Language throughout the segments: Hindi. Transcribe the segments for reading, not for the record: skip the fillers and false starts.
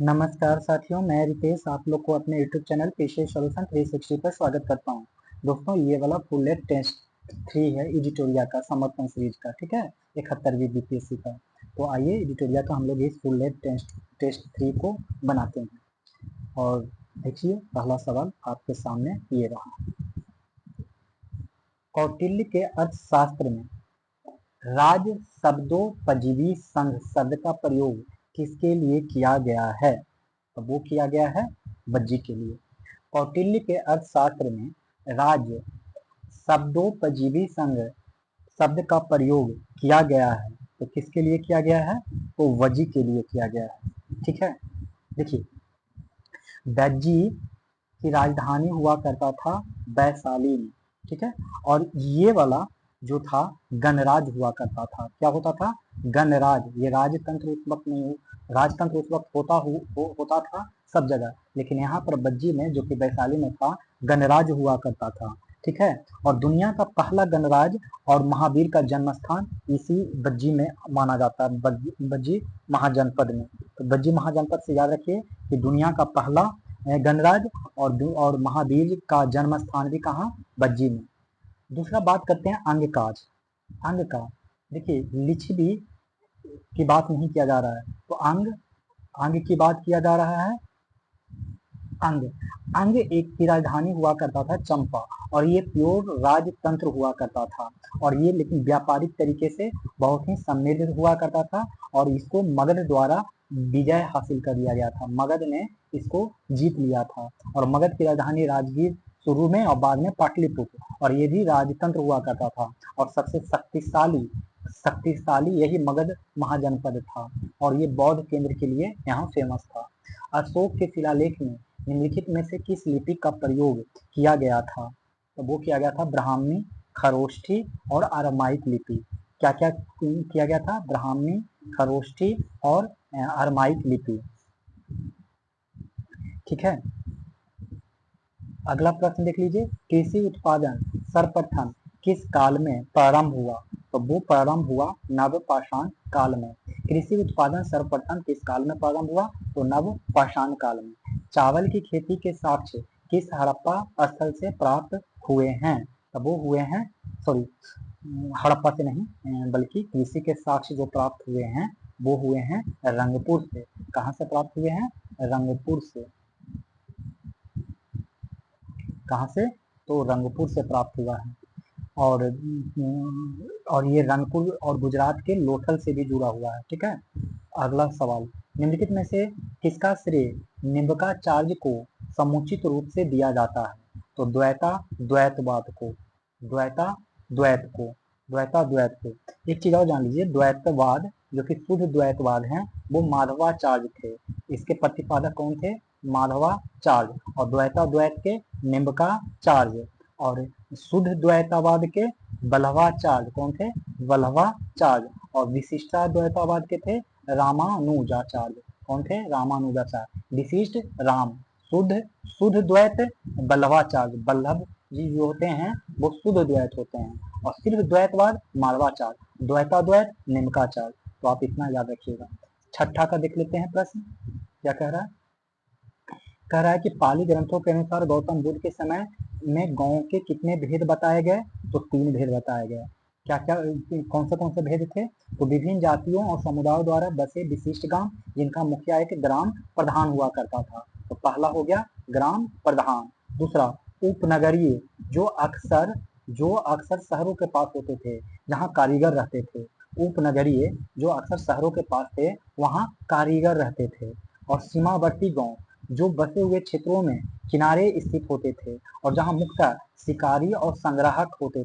नमस्कार साथियों, मैं रितेश आप लोग को अपने YouTube चैनल पीसी सॉल्यूशन 360 पर स्वागत करता हूं। दोस्तों, ये वाला फुल लेट टेस्ट 3 है एडिटोरिया का समर्थन सीरीज का, ठीक है, 71वीं बीपीएससी का। तो आइए एडिटोरिया का हम लोग इस फुल लेट टेस्ट 3 को बनाते हैं। और देखिए, पहला सवाल आपके सामने ये रहा। कौटिल्य के अर्थशास्त्र में राज शब्दोपजीवी संघ शब्द का प्रयोग किसके लिए किया गया है? तो वो किया गया है बज्जी के लिए। कौटिल्य के अर्थशास्त्र में राज शब्दोपजीवी संघ शब्द का प्रयोग किया गया है, तो किसके लिए किया गया है? तो वजी के लिए किया गया है। ठीक है, देखिए, वज्जी की राजधानी हुआ करता था वैशाली में, ठीक है। और ये वाला जो था गणराज हुआ करता था। क्या होता था? गणराज। ये राजतंत्र उस वक्त नहीं हो, राजतंत्र उस वक्त होता था सब जगह, लेकिन यहाँ पर बज्जी में, जो कि वैशाली में था, गणराज हुआ करता था। ठीक है, और दुनिया का पहला गणराज और महावीर का जन्म स्थान इसी बज्जी में माना जाता है, बज्जी महाजनपद में। तो बज्जी महाजनपद से याद रखिए कि दुनिया का पहला गणराज और महावीर का जन्म स्थान भी कहाँ? बज्जी में। दूसरा बात करते हैं अंगकाज। अंग का, देखिए, लिच्छवी की बात नहीं किया जा रहा है, तो अंग की बात किया जा रहा है। अंग अंग एक की राजधानी हुआ करता था चंपा, और ये प्योर राजतंत्र हुआ करता था, और ये लेकिन व्यापारिक तरीके से बहुत ही समृद्ध हुआ करता था, और इसको मगध द्वारा विजय हासिल कर लिया गया था। मगध ने इसको जीत लिया था, और मगध की राजधानी राजगीर शुरू में और बाद में पाटलिपुत्र, और ये भी राजतंत्र हुआ करता था। और सबसे शक्तिशाली यही मगध महाजनपद था, और ये बौद्ध केंद्र के लिए यहाँ फेमस था। अशोक के शिलालेख में निम्नलिखित में से किस लिपि का प्रयोग किया गया था? तो वो किया गया था ब्राह्मी, खरोष्ठी और अरमाइक लिपि। क्या क्या किया गया था? ब्राह्मी, खरोष्ठी और अरमाइक लिपि। ठीक है, अगला प्रश्न देख लीजिए। कृषि उत्पादन सर्वप्रथम किस काल में प्रारंभ हुआ? तो वो प्रारंभ हुआ नवपाषाण काल में। कृषि उत्पादन सर्वप्रथम किस काल में प्रारंभ हुआ? तो नवपाषाण काल में। चावल की खेती के साक्ष्य किस हड़प्पा स्थल से प्राप्त हुए हैं? तो वो हुए हैं, सॉरी, हड़प्पा से नहीं, बल्कि कृषि के साक्ष्य जो प्राप्त हुए हैं वो हुए हैं रंगपुर से। कहाँ से प्राप्त हुए हैं? रंगपुर से। कहाँ से? तो रंगपुर से प्राप्त हुआ है। और ये रंगपुर और गुजरात के लोथल से भी जुड़ा हुआ है। ठीक है, अगला सवाल, निम्नलिखित में से किसका श्रेय निम्बकाचार्य को समुचित रूप से दिया जाता है? तो द्वैतवाद को। द्वैतवाद को। एक चीज और जान लीजिए, द्वैतवाद जो कि शुद्ध द्वैतवाद है वो माधवाचार्य थे। इसके प्रतिपादक कौन थे? माधवाचार्य। और द्वैत के निम्बकाचार्य, और शुद्ध द्वैतवाद के वल्लभाचार्य। कौन थे? वल्लभाचार्य। और विशिष्टाद्वैतवाद के थे रामानुजाचार्य। कौन थे? रामानुजाचार्य। विशिष्ट राम, शुद्ध द्वैत वल्लभाचार्य। वल्लभ जी जो होते हैं वो शुद्ध द्वैत होते हैं, और सिर्फ द्वैतवाद माधवाचार्य, द्वैताद्वैत निम्बकाचार्य। तो आप इतना याद रखिएगा। छठा का देख लेते हैं प्रश्न, क्या कह रहा है? कह रहा है कि पाली ग्रंथों के अनुसार गौतम बुद्ध के समय में गांवों के कितने भेद बताए गए? तो 3 भेद बताए गए। क्या क्या, कौन से भेद थे? तो विभिन्न जातियों और समुदायों द्वारा बसे विशिष्ट गांव जिनका मुखिया एक ग्राम प्रधान हुआ करता था। तो पहला हो गया ग्राम प्रधान। दूसरा उपनगरीय, जो अक्सर शहरों के पास होते थे जहाँ कारीगर रहते थे। उपनगरीय जो अक्सर शहरों के पास थे वहाँ कारीगर रहते थे। और सीमावर्ती गांव, जो बसे हुए क्षेत्रों में किनारे स्थित होते थे और जहाँ मुख्यतः शिकारी और संग्राहक होते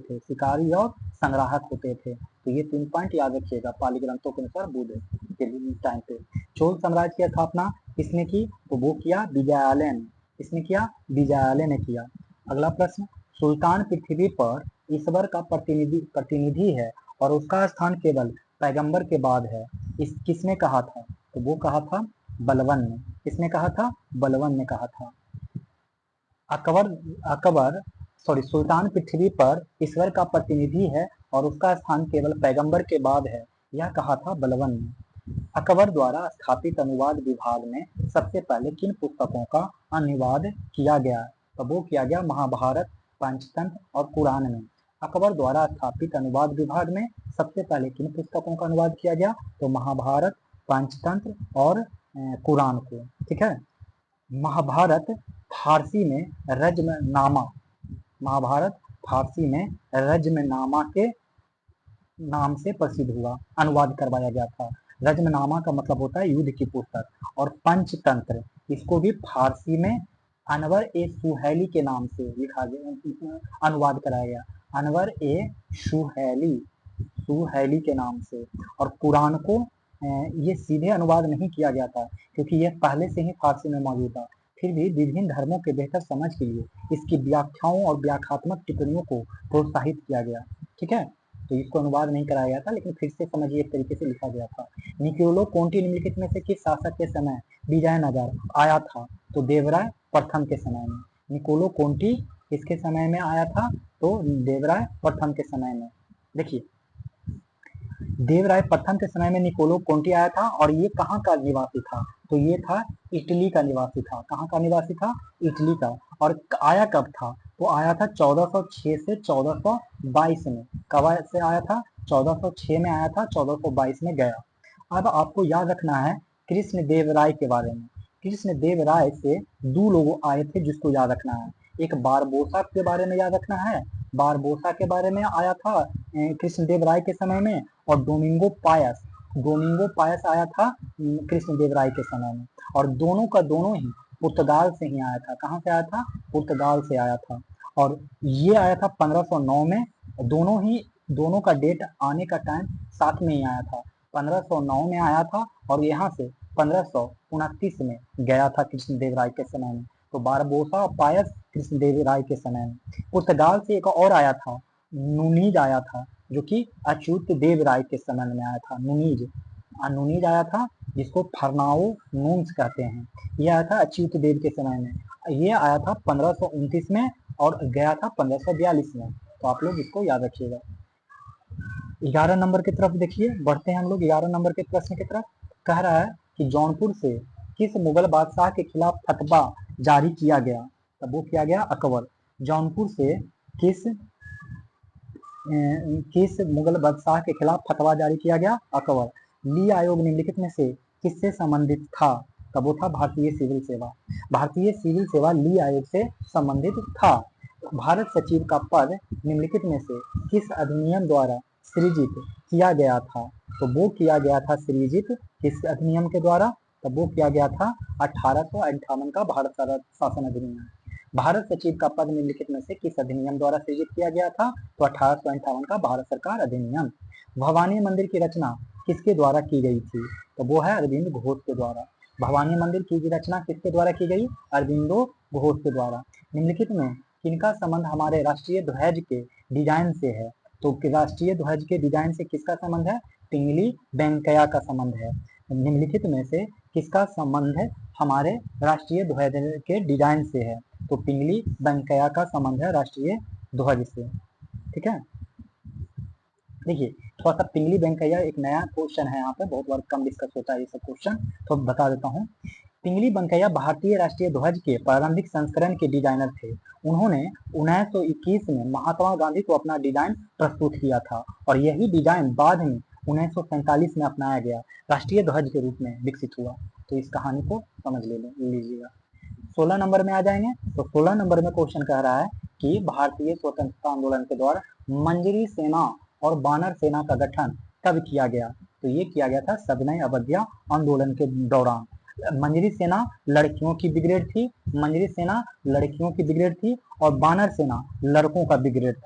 थे। तो ये 3 पॉइंट याद रखिएगा पाली ग्रंथों के अनुसार बुद्ध के टाइम पे। चोल साम्राज्य की स्थापना किसने की? तो वो किया विजयालय ने। किसने किया? विजयालय ने किया। अगला प्रश्न, सुल्तान पृथ्वी पर ईश्वर का प्रतिनिधि है और उसका स्थान केवल पैगंबर के बाद है, इस किसने कहा था? तो वो कहा था बलबन ने। किसने कहा था? बलबन ने कहा था। सुल्तान पृथ्वी पर ईश्वर का प्रतिनिधि है और उसका स्थान केवल पैगंबर के बाद है, यह कहा था बलबन ने। अकबर द्वारा स्थापित अनुवाद विभाग में सबसे पहले किन पुस्तकों का अनुवाद किया गया? तो वो किया गया महाभारत, पंचतंत्र और कुरान में। अकबर द्वारा स्थापित अनुवाद विभाग में सबसे पहले किन पुस्तकों का अनुवाद किया गया? तो महाभारत, पंचतंत्र और कुरान को। ठीक है। महाभारत फारसी में रज्मनामा, महाभारत फारसी में रज्मनामा के नाम से प्रसिद्ध हुआ, अनुवाद करवाया गया था। रज्मनामा का मतलब होता है युद्ध की पुस्तक। और पंचतंत्र, इसको भी फारसी में अनवर ए सुहैली के नाम से लिखा गया, अनुवाद कराया गया, अनवर ए सुहैली के नाम से। और कुरान को ये सीधे अनुवाद नहीं किया गया था, क्योंकि यह पहले से ही फारसी में मौजूद था। फिर भी विभिन्न धर्मों के बेहतर समझ के लिए इसकी व्याख्याओं और व्याख्यात्मक टिप्पणियों को प्रोत्साहित किया गया। ठीक है, तो इसको अनुवाद नहीं कराया गया था, लेकिन फिर से समझिए एक तरीके से लिखा गया था। निकोलो कोंटी निम्नलिखित में से किस शासक के समय विजयनगर आया था? तो देवराय प्रथम के समय में। निकोलो कोंटी किसके समय में आया था? तो देवराय प्रथम के समय में। देखिए, देवराय प्रथम के समय में निकोलो कोंटी आया था, और ये कहाँ का निवासी था? तो ये था इटली का निवासी था। कहाँ का निवासी था? इटली का। और आया कब था? तो आया था 1406 से 1422 में। कब से आया था? 1406 में आया था, 1422 में गया। अब आपको याद रखना है कृष्ण देव राय के बारे में। कृष्ण देव राय से दो लोग आए थे जिसको याद रखना है। एक बारबोसा के बारे में याद रखना है, बारबोसा के बारे में आया था कृष्ण देव राय के समय में। और डोमिंगो पायस आया था कृष्ण देव राय के समय में। और दोनों का दोनों ही पुर्तगाल से ही आया था। कहाँ से आया था? पुर्तगाल से आया था। और ये आया था 1509 में। दोनों का डेट आने का टाइम साथ में ही आया था। 1509 में आया था और यहाँ से 1529 में गया था कृष्ण देव राय के समय में। तो बारबोसा और पायस कृष्ण देव राय के समय में। पुर्तगाल से एक और आया था, नुनीज आया था, जो कि अच्युत देव राय के समय में आया था। नुनीज आया था, जिसको फरनाओ नून्स कहते हैं। यह आया था अच्युत देव के समय में। ये आया था 1529 में और गया था 1542 में। तो आप लोग इसको याद रखिएगा। 11 नंबर की तरफ देखिए, बढ़ते हैं हम लोग 11 नंबर के प्रश्न की तरफ। कह रहा है कि जौनपुर से किस मुगल बादशाह के खिलाफ फतवा जारी किया गया? तब वो किया गया अकबर। जौनपुर से किस मुगल बादशाह के खिलाफ फतवा जारी किया गया? अकबर। ली आयोग निम्नलिखित में से किससे संबंधित था? तब वो था भारतीय सिविल सेवा। भारतीय सिविल सेवा ली आयोग से संबंधित था। भारत सचिव का पद निम्नलिखित में से किस अधिनियम द्वारा सृजित किया गया था? तो वो किया गया था सृजित किस अधिनियम के द्वारा? तब वो किया गया था 1858 का भारत शासन अधिनियम। भारत सचिव का पद निम्नलिखित में से किस अधिनियम द्वारा सृजित किया गया था? तो 1858 का भारत सरकार अधिनियम। भवानी मंदिर की रचना किसके द्वारा की गई थी? तो वो है अरविंद घोष के द्वारा। भवानी मंदिर की रचना किसके द्वारा की गई? अरविंदो घोष के द्वारा। निम्नलिखित में किनका संबंध हमारे राष्ट्रीय ध्वज के डिजाइन से है? तो राष्ट्रीय ध्वज के डिजाइन से किसका संबंध है? पिंगली वेंकैया का संबंध है। निम्नलिखित में से किसका संबंध है हमारे राष्ट्रीय ध्वज के डिजाइन से है? तो पिंगली वेंकैया का संबंध है राष्ट्रीय ध्वज से। ठीक है, देखिए थोड़ा सा पिंगली वेंकैया एक नया क्वेश्चन है, यहाँ पे बहुत बार कम डिस्कस होता है ये सब क्वेश्चन, तो बता देता हूँ। पिंगली वेंकैया भारतीय राष्ट्रीय ध्वज के प्रारंभिक संस्करण के डिजाइनर थे। उन्होंने 1921 में महात्मा गांधी को अपना डिजाइन प्रस्तुत किया था, और यही डिजाइन बाद में 1947 में अपनाया गया राष्ट्रीय ध्वज के रूप में विकसित हुआ। तो इस कहानी को समझ लीजिएगा। 16 नंबर में आ जाएंगे। तो 16 नंबर में क्वेश्चन कह रहा है कि भारतीय स्वतंत्रता आंदोलन के दौरान मंजरी सेना और बानर सेना का गठन कब किया गया? तो ये किया गया था सविनय अवज्ञा आंदोलन के दौरान। मंजरी सेना लड़कियों की ब्रिगेड थी, और बानर सेना लड़कों का ब्रिगेड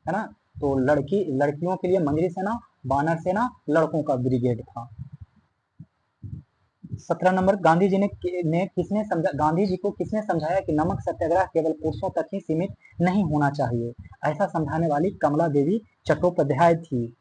है ना। तो लड़कियों के लिए मंजरी सेना, बानर सेना लड़कों का ब्रिगेड था। 17 नंबर, गांधी जी को किसने समझाया कि नमक सत्याग्रह केवल पुरुषों तक ही सीमित नहीं होना चाहिए? ऐसा समझाने वाली कमला देवी चट्टोपाध्याय थी।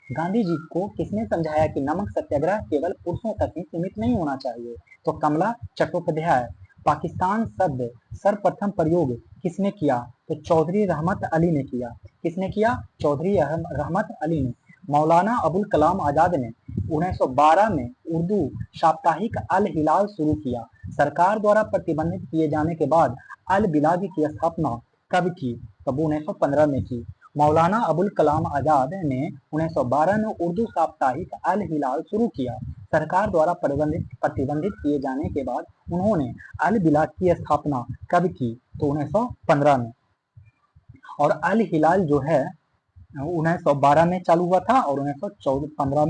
गांधी जी को किसने समझाया कि नमक सत्याग्रह केवल पुरुषों तक ही सीमित नहीं होना चाहिए? तो कमला चट्टोपाध्याय। पाकिस्तान शब्द सर्वप्रथम प्रयोग किसने किया? तो चौधरी रहमत अली ने किया। किसने किया? चौधरी रहमत अली ने। मौलाना अबुल कलाम आजाद ने 1912 में उर्दू साप्ताहिक अल हिलाल शुरू किया। सरकार द्वारा प्रतिबंधित किए जाने के बाद अल बिलाग की स्थापना कब की? तब 1915 में की। मौलाना अबुल कलाम आजाद ने 1912 में उर्दू साप्ताहिक अल हिलाल शुरू किया। सरकार द्वारा प्रतिबंधित किए जाने के बाद उन्होंने अल बिलाग की स्थापना कब की? तो 1915 में। और अल हिलाल जो है 1912 में चालू हुआ था और 1915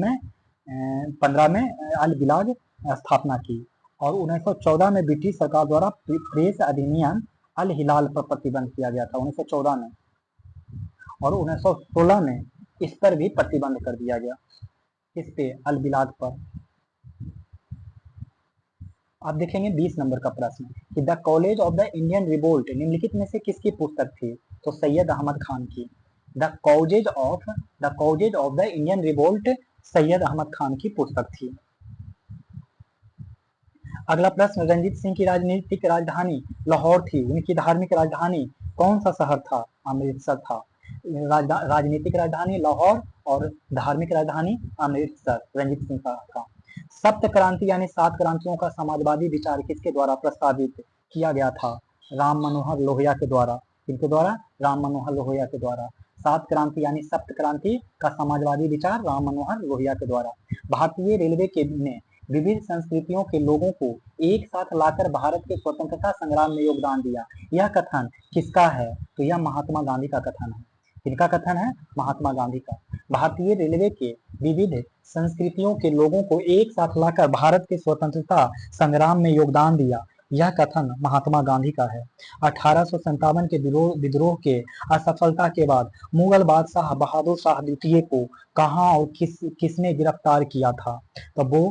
में अल बिलाग स्थापना की। और 1914 में ब्रिटिश सरकार द्वारा प्रेस अधिनियम अल हिलाल पर प्रतिबंध किया गया था 1914 में। और 1916 में इस पर भी प्रतिबंध कर दिया गया, इस पे अल बिलाग पर। आप देखेंगे 20 नंबर का प्रश्न कि the college of the Indian revolt निम्नलिखित में से किसकी पुस्तक थी? तो सैयद अहमद खान की। The causes of the Indian revolt Syed Ahmad Khan की पुस्तक थी। अगला प्रश्न, रंजीत सिंह की राजनीतिक राजधानी लाहौर थी, उनकी धार्मिक राजधानी कौन सा शहर था? अमृतसर था। राजनीतिक राजधानी लाहौर और धार्मिक राजधानी अमृतसर रंजीत सिंह का था। सप्त क्रांति यानी 7 क्रांतियों का समाजवादी विचार किसके द्वारा प्रस्तावित किया गया था? राम मनोहर लोहिया के द्वारा। किसके द्वारा? राम मनोहर लोहिया के द्वारा। 7 क्रांति यानी सप्त क्रांति का समाजवादी विचार राम मनोहर लोहिया के द्वारा। भारतीय रेलवे के ने विविध संस्कृतियों के लोगों को एक साथ लाकर भारत के स्वतंत्रता संग्राम में योगदान दिया। यह कथन किसका है? तो यह महात्मा गांधी का कथन है। किसका कथन है? महात्मा गांधी का। भारतीय रेलवे के विविध संस्कृतियों के लोगों को एक साथ लाकर भारत के स्वतंत्रता संग्राम में योगदान दिया। यह कथन महात्मा गांधी का है। 1857 के विद्रोह के असफलता के बाद मुगल बादशाह बहादुर शाह द्वितीय को कहां और किसने गिरफ्तार किया था? तो वो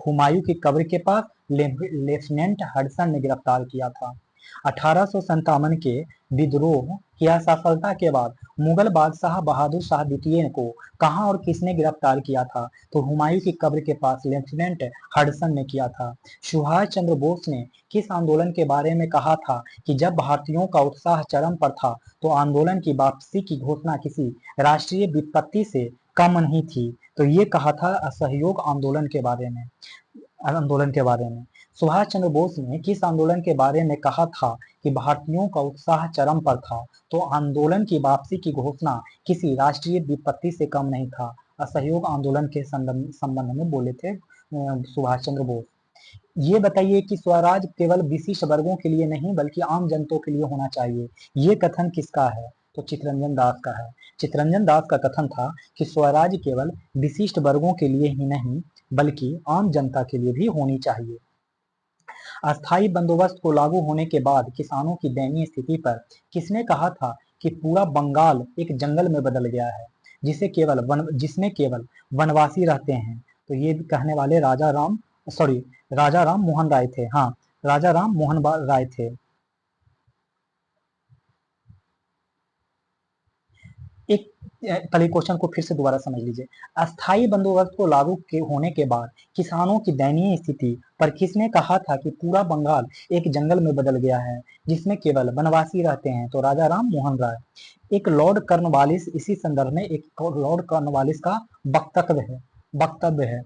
हुमायूं की कब्र के पास लेफ्टिनेंट हडसन ने गिरफ्तार किया था। 1857 के विद्रोह की असफलता के बाद मुगल बादशाह बहादुर शाह द्वितीय को कहां और किसने गिरफ्तार किया था? तो हुमायूं की कब्र के पास लेफ्टिनेंट हडसन ने किया था। सुभाष चंद्र बोस ने किस आंदोलन के बारे में कहा था कि जब भारतीयों का उत्साह चरम पर था तो आंदोलन की वापसी की घोषणा किसी राष्ट्रीय विपत्ति से कम नहीं थी? तो ये कहा था असहयोग आंदोलन के बारे में। सुभाष चंद्र बोस ने किस आंदोलन के बारे में कहा था कि भारतीयों का उत्साह चरम पर था? तो आंदोलन की वापसी की घोषणा किसी राष्ट्रीय विपत्ति से कम नहीं था। असहयोग आंदोलन के संबंध में बोले थे सुभाष चंद्र बोस। ये बताइए कि स्वराज केवल विशिष्ट वर्गों के लिए नहीं बल्कि आम जनता के लिए होना चाहिए। ये कथन किसका है? तो चित्तरंजन दास का है। चित्तरंजन दास का कथन था कि स्वराज केवल विशिष्ट वर्गों के लिए ही नहीं बल्कि आम जनता के लिए भी होनी चाहिए। अस्थायी बंदोबस्त को लागू होने के बाद किसानों की दयनीय स्थिति पर किसने कहा था कि पूरा बंगाल एक जंगल में बदल गया है जिसमें केवल वनवासी रहते हैं? तो ये कहने वाले राजा राम मोहन राय थे। हाँ, राजा राम मोहन राय थे। एक पहले क्वेश्चन को फिर से दोबारा समझ लीजिए। अस्थायी बंदोबस्त को लागू होने के बाद किसानों की दयनीय स्थिति पर किसने कहा था कि पूरा बंगाल एक जंगल में बदल गया है जिसमें केवल वनवासी रहते हैं? तो राजा राम मोहन राय। एक लॉर्ड कर्नवालिस इसी संदर्भ में एक लॉर्ड कर्नवालिस का वक्तव्य है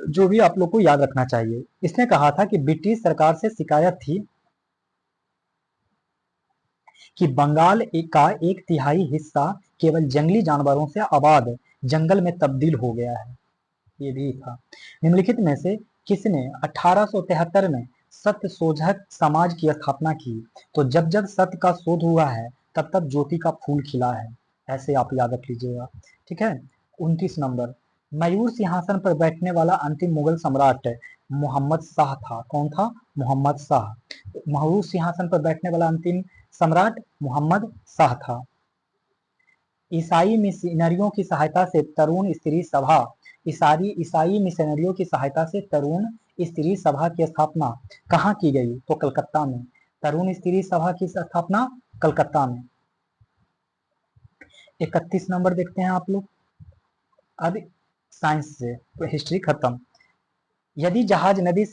जो भी आप लोग को याद रखना चाहिए। इसने कहा था कि ब्रिटिश सरकार से शिकायत थी कि बंगाल का 1/3 हिस्सा केवल जंगली जानवरों से आबाद जंगल में तब्दील हो गया है। ये भी था। निम्नलिखित में से किसने 1873 में सत्य शोधक समाज की स्थापना की? तो जब जब सत्य का शोध हुआ है तब तब ज्योति का फूल खिला है। ऐसे आप याद रख लीजिएगा। ठीक है। 29 नंबर, मयूर सिंहासन पर बैठने वाला अंतिम मुगल सम्राट मोहम्मद शाह था। कौन था? मोहम्मद शाह। मयूर सिंहासन पर बैठने वाला अंतिम सम्राट मोहम्मद शाह था। ईसाई मिशनरियों की सहायता से तरुण स्त्री सभा ईसाई मिशनरियों की सहायता से तरुण स्त्री सभा की स्थापना कहाँ की गई? तो कलकत्ता में। तरुण स्त्री सभा की स्थापना कलकत्ता में। 31 नंबर देखते हैं आप लोग। अब साइंस से तो हिस्ट्री खत्म। यदि जहाज नदी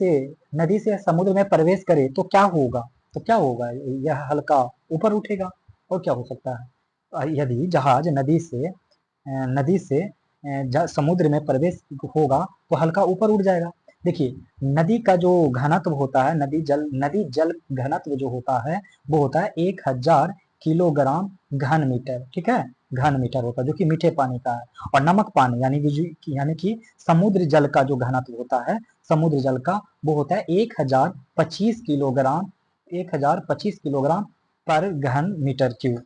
से समुद्र में प्रवेश करे तो क्या होगा? तो क्या होगा? यह हल्का ऊपर उठेगा। और क्या हो सकता है? यदि जहाज नदी से समुद्र में प्रवेश होगा तो हल्का ऊपर उठ जाएगा। देखिए, नदी का जो घनत्व होता है, नदी जल घनत्व जो होता है वो होता है 1000 किलोग्राम घन मीटर। ठीक है, घन मीटर होता है जो कि मीठे पानी का है। और नमक पानी यानी कि समुद्र जल का जो घनत्व होता है समुद्र जल का, वो होता है 1025 किलोग्राम पर घन मीटर क्यूब।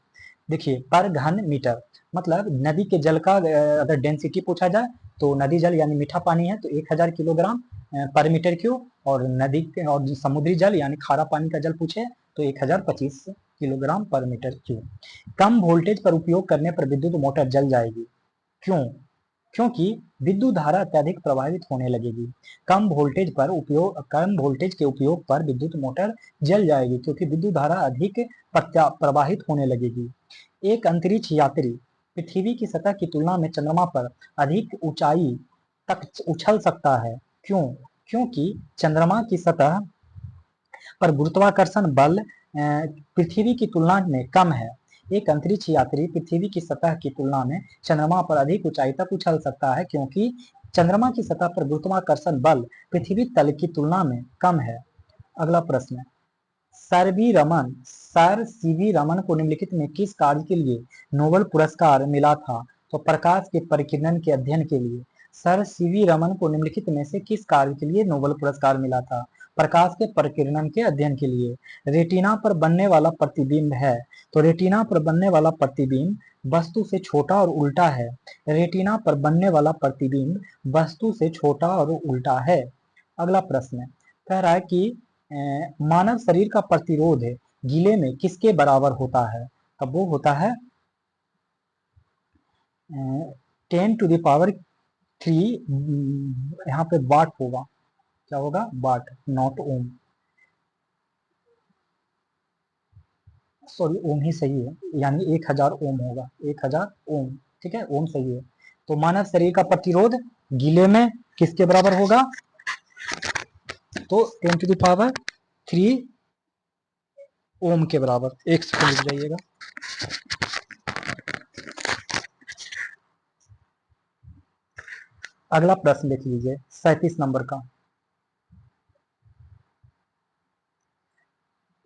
देखिए, पर घन मीटर मतलब नदी के जल का अगर डेंसिटी पूछा जाए तो नदी जल यानी मीठा पानी है तो 1000 किलोग्राम पर मीटर क्यूब, और और समुद्री जल यानी खारा पानी का जल पूछे तो 1025 किलोग्राम पर मीटर क्यूब। कम वोल्टेज पर उपयोग करने पर विद्युत मोटर जल जाएगी। क्यों? क्योंकि विद्युत धारा अत्यधिक प्रवाहित होने लगेगी। कम वोल्टेज के उपयोग पर विद्युत मोटर जल जाएगी क्योंकि विद्युत धारा अधिक प्रवाहित होने लगेगी। एक अंतरिक्ष यात्री पृथ्वी की सतह की तुलना में चंद्रमा पर अधिक ऊंचाई तक उछल सकता है। क्यों? क्योंकि चंद्रमा की सतह पर गुरुत्वाकर्षण बल पृथ्वी की तुलना में कम है। एक अंतरिक्ष यात्री पृथ्वी की सतह की तुलना में चंद्रमा पर अधिक ऊंचाई तक उछल सकता है क्योंकि चंद्रमा की सतह पर गुरुत्वाकर्षण बल पृथ्वी तल की तुलना में कम है। अगला प्रश्न, सर सीवी रमन को निम्नलिखित में किस कार्य के लिए नोबेल पुरस्कार मिला था? तो प्रकाश के परिकिरण के अध्ययन के लिए। सर सीवी रमन को निम्नलिखित में से किस कार्य के लिए नोबेल पुरस्कार मिला था? प्रकाश के परिकिरण के अध्ययन के लिए। रेटिना पर बनने वाला प्रतिबिंब है, तो रेटिना पर बनने वाला प्रतिबिंब वस्तु से छोटा और उल्टा है। रेटिना पर बनने वाला प्रतिबिंब वस्तु से छोटा और उल्टा है। अगला प्रश्न कह रहा है कि मानव शरीर का प्रतिरोध गीले में किसके बराबर होता है? तब वो होता है 10⁻³ यहाँ पे वाट होगा। क्या होगा? वाट, नॉट ओम। सॉरी, ओम ही सही है, यानी 1000 ओम होगा, 1000 ओम। ठीक है, ओम सही है। तो मानव शरीर का प्रतिरोध गीले में किसके बराबर होगा? तो 10⁻³ ओम के बराबर। एक सेकंड रुक जाइएगा। अगला प्रश्न देख लीजिए 37 नंबर का।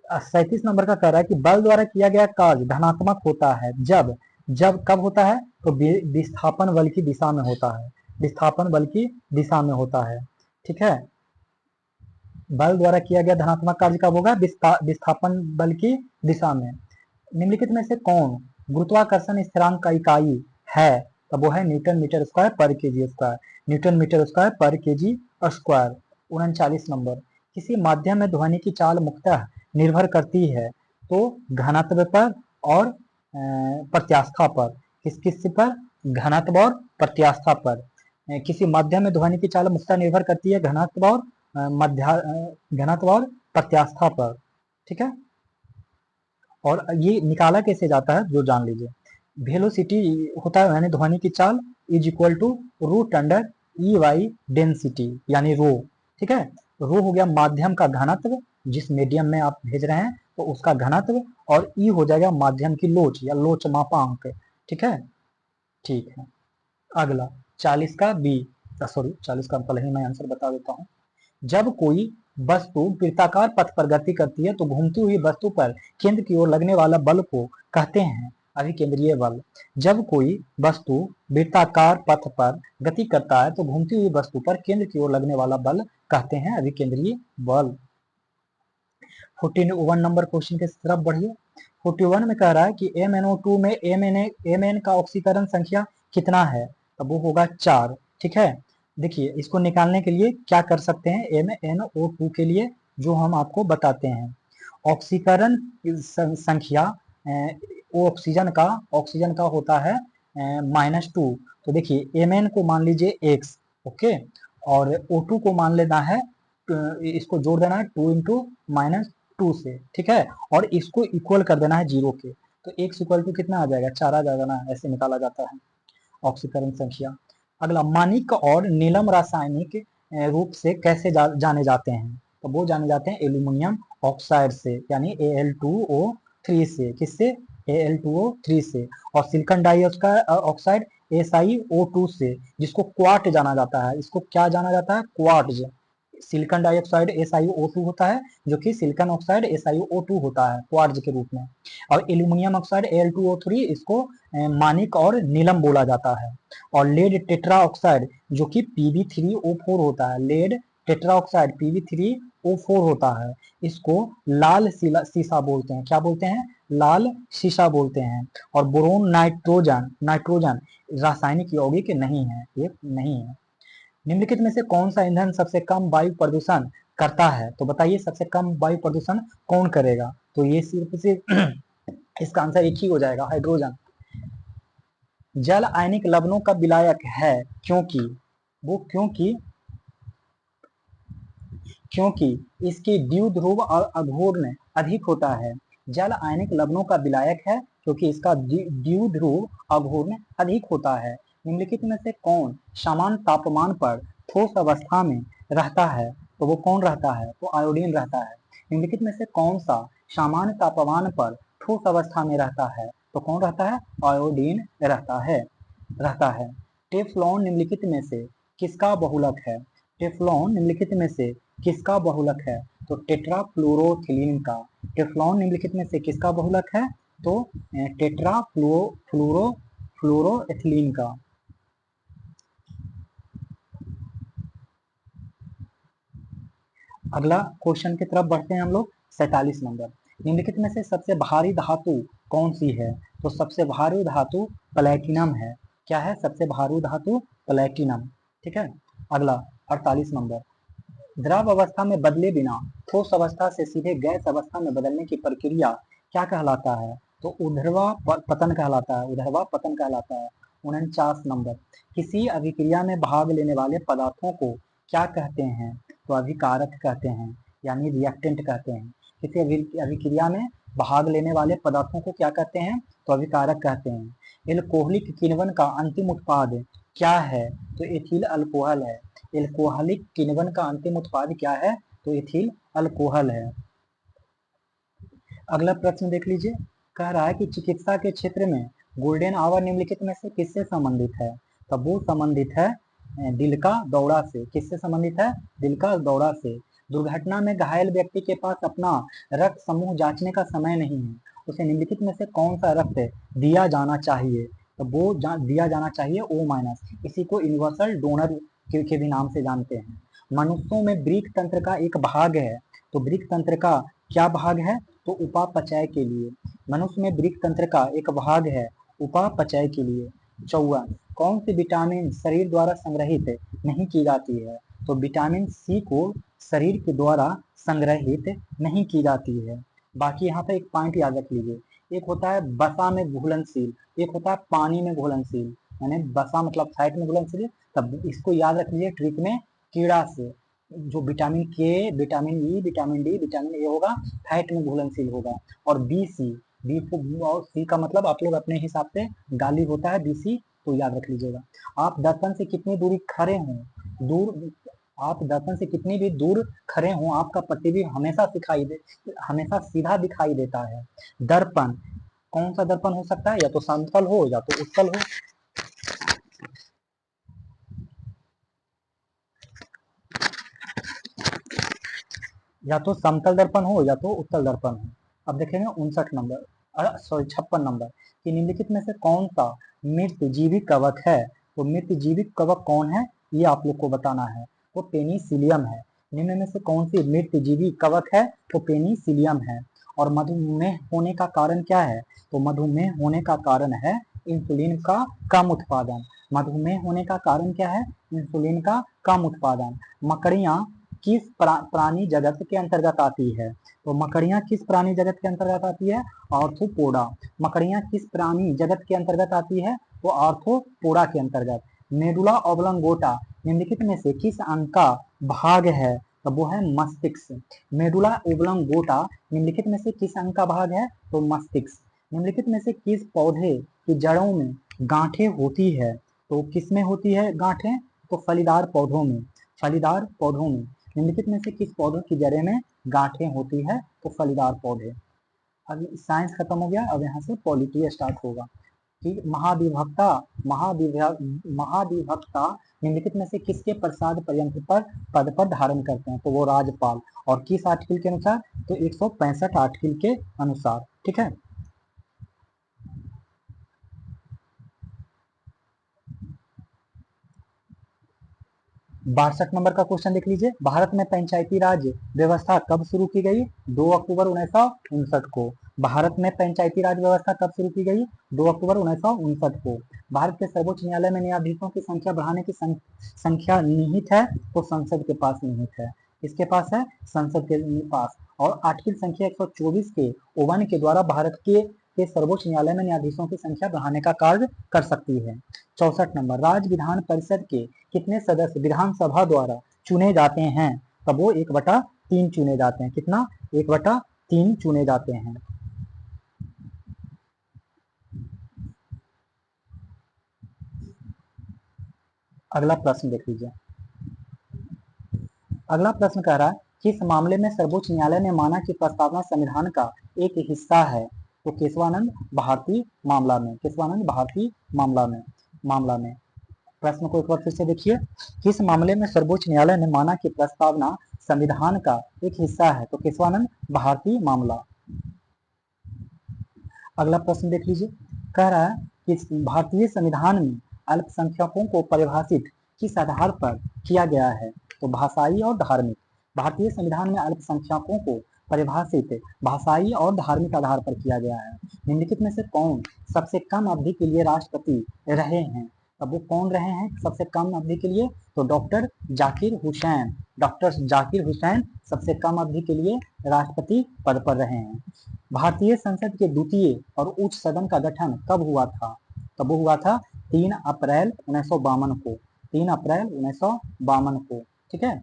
37 नंबर का कह रहा है कि बल द्वारा किया गया कार्य धनात्मक होता है जब जब कब होता है? तो विस्थापन बल की दिशा में होता है। विस्थापन बल की दिशा में होता है। ठीक है, बल द्वारा किया गया धनात्मक कार्य कब होगा? विस्थापन बल की दिशा में। निम्नलिखित में से कौन गुरुत्वाकर्षण स्थिरांक का इकाई है? तब वो है न्यूटन मीटर स्क्वायर पर KG square. Newton metre square पर केजी स्क्वायर। 39 नंबर, किसी माध्यम में ध्वनि की चाल मुख्यतः निर्भर करती है तो घनत्व पर और प्रत्यास्था पर। किस किस पर? घनत्व और प्रत्यास्था पर। किसी माध्यम में ध्वनि की चाल मुख्यतः निर्भर करती है घनत्व और घनत्व और प्रत्यास्था पर। ठीक है, और ये निकाला कैसे जाता है जो जान लीजिए। वेलोसिटी होता है यानी ध्वनि की चाल इज इक्वल टू √E/बाई डेंसिटी यानी रो। ठीक है, रो हो गया माध्यम का घनत्व, जिस मीडियम में आप भेज रहे हैं तो उसका घनत्व, और ई हो जाएगा माध्यम की लोच या लोच मापांक। ठीक है, ठीक है। अगला 40 का बी, सॉरी 40 का पहले ही मैं आंसर बता देता हूँ। जब कोई वस्तु वृत्ताकार पथ पर गति करती है तो घूमती हुई वस्तु पर केंद्र की ओर लगने वाला बल को कहते हैं अभिकेंद्रीय बल। जब कोई वस्तु वृत्ताकार पथ पर गति करता है तो घूमती हुई वस्तु पर केंद्र की ओर लगने वाला बल कहते हैं अभिकेंद्रीय बल। 41 नंबर क्वेश्चन के तरफ बढ़िए। 41 में कह रहा है कि MnO2 में Mn का ऑक्सीकरण संख्या कितना है? तब वो होगा 4। ठीक है, देखिए इसको निकालने के लिए क्या कर सकते हैं MnO2 के लिए, जो हम आपको बताते हैं। ऑक्सीकरण संख्या ऑक्सीजन का होता है -2। तो देखिए Mn को मान लीजिए x, ओके, और O2 को मान लेना है, इसको जोड़ देना है 2 इंटू -2 से। ठीक है, और इसको इक्वल कर देना है 0 के, तो x इक्वल टू कितना आ जाएगा? 4 आ जाएगा ना, ऐसे निकाला जाता है ऑक्सीकरण संख्या। अगला, माणिक और नीलम रासायनिक रूप से कैसे जाने जाते हैं? तो वो जाने जाते हैं एल्यूमिनियम ऑक्साइड से, यानी Al2O3 से। किससे? Al2O3 से। और सिलिकॉन डाइऑक्साइड SiO2 से, जिसको क्वार्ट जाना जाता है। इसको क्या जाना जाता है? क्वार्ट्ज। सिलिकॉन डाइऑक्साइड SiO2 होता है, जो कि सिलिकॉन ऑक्साइड SiO2 होता है क्वार्ट्ज के रूप में। और एल्यूमिनियम ऑक्साइड Al2O3, इसको मानिक और नीलम बोला जाता है। और लेड टेट्रा ऑक्साइड, जो कि Pb3O4 होता है, लेड टेट्रा ऑक्साइड Pb3O4 होता है, इसको लाल शीशा बोलते हैं। क्या बोलते हैं? लाल शीशा बोलते हैं। और बोरोन नाइट्रोजन, नाइट्रोजन रासायनिक यौगिक नहीं है, ये नहीं है। निम्नलिखित में से कौन सा ईंधन सबसे कम वायु प्रदूषण करता है? तो बताइए, सबसे कम वायु प्रदूषण कौन करेगा? तो ये सिर्फ इसका आंसर एक ही हो जाएगा, हाइड्रोजन। जल आयनिक लवणों का विलायक है, क्योंकि वो क्योंकि इसकी द्विध्रुव और अघूर्ण अधिक होता है। जल आयनिक लवणों का विलायक है क्योंकि इसका द्विध्रुव अघूर्ण अधिक होता है। निम्नलिखित में से कौन समान तापमान पर ठोस अवस्था में रहता है? तो वो कौन रहता है? तो आयोडीन रहता है। निम्नलिखित में से कौन सा सामान्य तापमान पर ठोस अवस्था में रहता है? तो कौन रहता है? आयोडीन रहता है। टेफ्लॉन निम्नलिखित में से किसका बहुलक है? टेफ्लॉन निम्नलिखित में से किसका बहुलक है? तो टेट्राफ्लोरोथिलीन का। टेफ्लॉन निम्नलिखित में से किसका बहुलक है? तो टेट्राफ्लोरोएथिलीन का। अगला क्वेश्चन की तरफ बढ़ते हैं हम लोग। 47 नंबर। निम्नलिखित में से सबसे भारी धातु कौन सी है? तो सबसे भारी धातु प्लैटिनम है। क्या है? सबसे भारी धातु प्लैटिनम। ठीक है। अगला 48 नंबर। द्रव अवस्था में बदले बिना ठोस अवस्था से सीधे गैस अवस्था में बदलने की प्रक्रिया क्या कहलाता है? तो ऊर्ध्वापतन कहलाता है। ऊर्ध्वापतन कहलाता है। 49 नंबर। किसी अभिक्रिया में भाग लेने वाले पदार्थों को क्या कहते हैं? तो अभिकारक कहते हैं, यानी रिएक्टेंट कहते हैं। किसी अभिक्रिया में भाग लेने वाले पदार्थों को क्या कहते हैं? तो अभिकारक कहते हैं। एल्कोहलिक किण्वन का अंतिम उत्पाद क्या है? तो एथिल अल्कोहल है। एल्कोहलिक किण्वन का अंतिम उत्पाद क्या है? तो एथिल अल्कोहल है। अगला प्रश्न देख लीजिए। कह रहा है कि चिकित्सा के क्षेत्र में गोल्डन आवर निम्नलिखित में से किससे संबंधित है? तब वो संबंधित है दिल का दौरा से। किससे संबंधित है? दिल का दौरा से। दुर्घटना में घायल व्यक्ति के पास अपना रक्त समूह जांचने का समय नहीं है, उसे निम्नलिखित में से कौन सा रक्त दिया जाना चाहिए? तो वो दिया जाना चाहिए O-। इसी को यूनिवर्सल डोनर के भी नाम से जानते हैं। मनुष्यों में वृक्क तंत्र का एक भाग है, तो वृक्क तंत्र का क्या भाग है? तो उपापचय के लिए। मनुष्य में वृक्क तंत्र का एक भाग है उपापचय के लिए। 54। कौन सी विटामिन शरीर द्वारा संग्रहित नहीं की जाती है? तो विटामिन सी को शरीर के द्वारा संग्रहित नहीं की जाती है। बाकी यहाँ पे एक पॉइंट याद रख लीजिए। एक होता है बसा में घुलनशील, एक होता है पानी में घुलनशील। यानी बसा मतलब फैट में घुलनशील, तब इसको याद रख लीजिए ट्रिक में। कीड़ा से जो विटामिन के, vitamin E, vitamin D, vitamin A होगा, फैट में घुलनशील होगा। और बी और सी का मतलब आप लोग अपने हिसाब से गाली होता है BC, तो याद रख लीजिएगा। आप दर्पण से कितनी दूरी खड़े हों, दूर आप दर्पण से कितनी भी दूर खड़े हों, आपका प्रतिबिंब हमेशा सीधा दिखाई देता है। दर्पण कौन सा दर्पण हो सकता है? या तो समतल हो या तो उत्तल हो। या तो समतल दर्पण हो या तो उत्तल दर्पण हो। अब देखेंगे 59 नंबर, 56 नंबर कि निम्नलिखित में से कौन सा मृत जीवी कवक है? तो मृत जीवी कवक कौन है, ये आप लोग को बताना है। वो पेनिसिलियम है। निम्न में से कौन सी मृत जीवी कवक है? तो पेनिसिलियम है। और मधुमेह होने का कारण क्या है? तो मधुमेह होने का कारण है इंसुलिन का कम उत्पादन। मधुमेह होने का कारण क्या है? इंसुलिन का कम उत्पादन। मकड़ियाँ किस प्राणी जगत के अंतर्गत आती है? तो मकड़ियाँ किस प्राणी जगत के अंतर्गत आती है? आर्थ्रोपोडा। मकड़ियाँ किस प्राणी जगत के अंतर्गत आती है? तो आर्थ्रोपोडा के अंतर्गत। मेडुला ऑब्लंगोटा निम्नलिखित में से किस अंग का भाग है? तो वो है मस्तिष्क। मेडुला ओब्लंगोटा निम्नलिखित में से किस अंग का भाग है? तो मस्तिष्क। निम्नलिखित में से किस पौधे की जड़ों में गांठें होती है? तो किस में होती है गांठें? तो फलीदार पौधों में। फलीदार पौधों में निम्नलिखित में से किस पौधों की जड़ें में गांठें होती है? तो फलीदार पौधे। अब साइंस खत्म हो गया, अब यहाँ से पॉलिटी स्टार्ट होगा कि महाधिवक्ता महाधिवक्ता निम्नलिखित में से किसके प्रसाद पर्यंत पर पद पर धारण करते हैं? तो वो राजपाल। और किस आर्टिकल के अनुसार? तो 165 आर्टिकल के अनुसार। ठीक है। 62 नंबर का क्वेश्चन देख लीजिए। भारत में पंचायती राज व्यवस्था कब शुरू की गई? 2 अक्टूबर 1959 को। भारत में पंचायती राज व्यवस्था कब शुरू की गई? 2 अक्टूबर 1959 को। भारत के सर्वोच्च न्यायालय में न्यायाधीशों की संख्या बढ़ाने की संख्या निहित है? तो संसद के पास निहित है। किसके पास है? संसद के पास। और आर्टिकल संख्या 124 के ओवन के द्वारा भारत के सर्वोच्च न्यायालय में न्यायाधीशों की संख्या बढ़ाने का कार्य कर सकती है। 64 नंबर, राज्य विधान परिषद के कितने सदस्य विधानसभा द्वारा चुने जाते हैं? तब वो 1/3 चुने जाते हैं। कितना? 1/3 चुने जाते हैं। अगला प्रश्न देख लीजिए। अगला प्रश्न कह रहा है किस मामले में सर्वोच्च न्यायालय ने माना कि प्रस्तावना संविधान का एक हिस्सा है? तो केशवानंद भारती मामला में। केशवानंद भारती मामला में। प्रश्न को एक बार फिर से देखिए। किस मामले में सर्वोच्च न्यायालय ने माना कि प्रस्तावना संविधान का एक हिस्सा है? तो केशवानंद भारती मामला। अगला प्रश्न देख लीजिए। कह रहा है कि भारतीय संविधान में अल्पसंख्यकों को परिभाषित किस आधार पर किया गया है? तो भाषाई और धार्मिक। भारतीय संविधान में अल्पसंख्यकों को परिभाषित भाषाई और धार्मिक आधार पर किया गया है। निम्नलिखित में से कौन सबसे कम अवधि के लिए राष्ट्रपति रहे हैं? अब वो कौन रहे हैं सबसे कम अवधि के लिए? तो डॉक्टर जाकिर हुसैन। डॉक्टर जाकिर हुसैन सबसे कम अवधि के लिए राष्ट्रपति पद पर रहे हैं। भारतीय संसद के द्वितीय और उच्च सदन का गठन कब हुआ था? तब वो हुआ था 3 अप्रैल 1952 को। 3 अप्रैल 1952 को। ठीक है।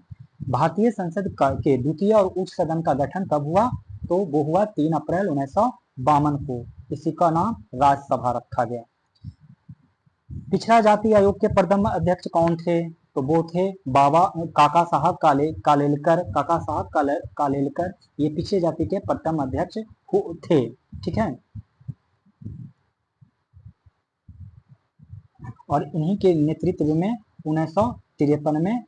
भारतीय संसद के द्वितीय और उच्च सदन का गठन कब हुआ? तो वो हुआ 3 अप्रैल 1952 को। इसी का नाम राज्यसभा रखा गया। पिछड़ा जाति आयोग के प्रथम अध्यक्ष कौन थे? तो वो थे बाबा काका साहब कालेलकर। काका साहब कालेलकर ये पिछड़े जाति के प्रथम अध्यक्ष थे। ठीक है। और इन्हीं के नेतृत्व में 1953 में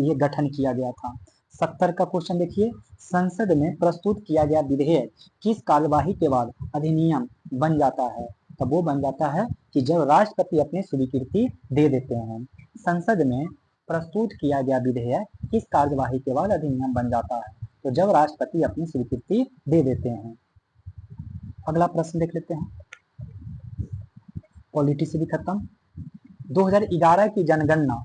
ये गठन किया गया था। 70 का क्वेश्चन देखिए। संसद में प्रस्तुत किया गया विधेयक किस कार्यवाही के बाद अधिनियम बन जाता है? तब वो बन जाता है कि जब राष्ट्रपति अपनी स्वीकृति दे देते हैं। संसद में प्रस्तुत किया गया विधेयक किस कार्यवाही के बाद अधिनियम बन जाता है? तो जब राष्ट्रपति अपनी स्वीकृति दे देते हैं। अगला प्रश्न देख लेते हैं। पॉलिटी से भी खत्म। 2011 की जनगणना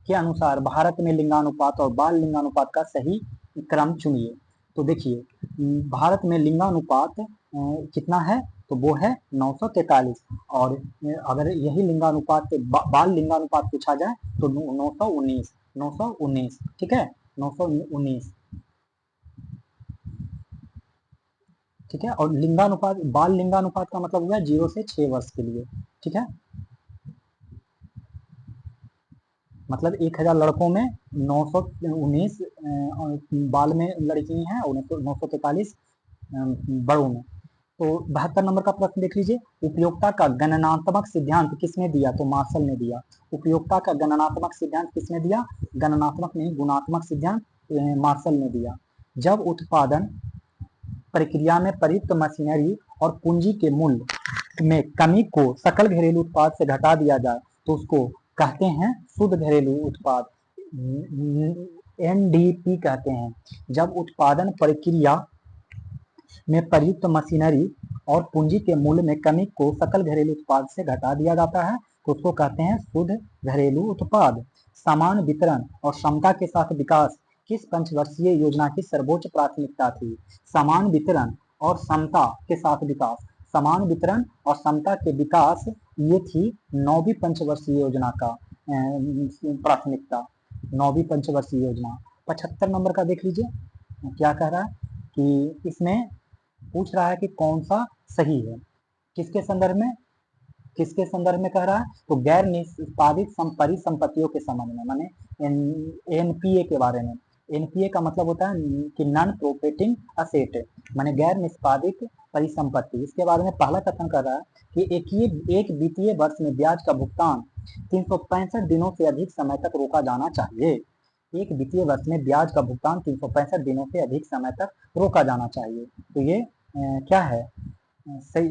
के अनुसार भारत में लिंगानुपात और बाल लिंगानुपात का सही क्रम चुनिए। तो देखिए भारत में लिंगानुपात कितना है? तो वो है 943। और अगर यही लिंगानुपात बाल लिंगानुपात पूछा जाए तो 919। ठीक है। 919। ठीक है। और लिंगानुपात बाल लिंगानुपात का मतलब हुआ 0 से 6 वर्ष के लिए। ठीक है। मतलब 1000 लड़कों में 919 बाल में लड़की हैं और 943 बड़ों में। तो 72 नंबर का प्रश्न देख लीजिए। उपयोगिता का गणनात्मक सिद्धांत किसने दिया? तो मार्शल ने दिया। उपयोगिता का गणनात्मक सिद्धांत किसने दिया? गणनात्मक नहीं, गुणात्मक सिद्धांत मार्शल ने दिया। जब उत्पादन प्रक्रिया में प्रयुक्त मशीनरी और पूंजी के मूल्य में कमी को सकल घरेलू उत्पाद से घटा दिया जाए तो उसको कहते हैं शुद्ध घरेलू उत्पाद। एनडीपी कहते हैं। जब उत्पादन प्रक्रिया में प्रयुक्त मशीनरी और पूंजी के मूल्य में कमी को सकल घरेलू उत्पाद से घटा दिया जाता है तो उसको कहते हैं शुद्ध घरेलू उत्पाद। समान वितरण और क्षमता के साथ विकास किस पंचवर्षीय योजना की सर्वोच्च प्राथमिकता थी? समान वितरण और क्षमता के साथ विकास। समान वितरण और क्षमता के विकास ये थी 9वीं पंचवर्षीय योजना का प्राथमिकता। 9वीं पंचवर्षीय योजना। 75 नंबर का देख लीजिए। क्या कह रहा है कि इसमें पूछ रहा है कि कौन सा सही है। किसके संदर्भ में? किसके संदर्भ में कह रहा है? तो गैर निष्पादित परिसंपत्तियों के संबंध में, माने एनपीए के बारे में। एनपीए का मतलब होता है कि नॉन प्रोफिटिंग असेट, माने गैर निष्पादित परिसंपत्ति। इसके बारे में पहला कथन कर रहा है कि एक वित्तीय वर्ष में ब्याज का भुगतान 365 दिनों से अधिक समय तक रोका जाना चाहिए। एक वित्तीय वर्ष में ब्याज का भुगतान 365 दिनों से अधिक समय तक रोका जाना चाहिए। तो ये क्या है? सही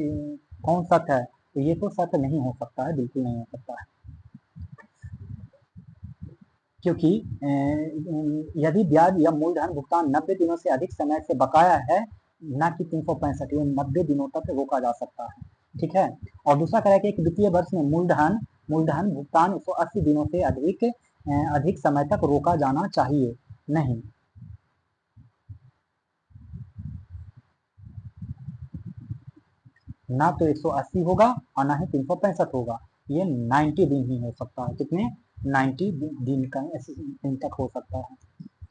कौन सत्य है? तो ये तो सत्य नहीं हो सकता है, बिल्कुल नहीं हो सकता है, क्योंकि यदि ब्याज या मूलधन भुगतान 90 दिनों से अधिक समय से बकाया है, ना कि 365, ये 90 दिनों तक रोका जा सकता है। ठीक है। और दूसरा कह रहा है कि एक वित्तीय वर्ष में मूलधन भुगतान 180 दिनों से अधिक समय तक रोका जाना चाहिए नहीं। ना तो 180 होगा और ना ही 365 होगा, ये 90 दिन ही हो सकता है। कितने? 90 दिन का दिन तक हो सकता है।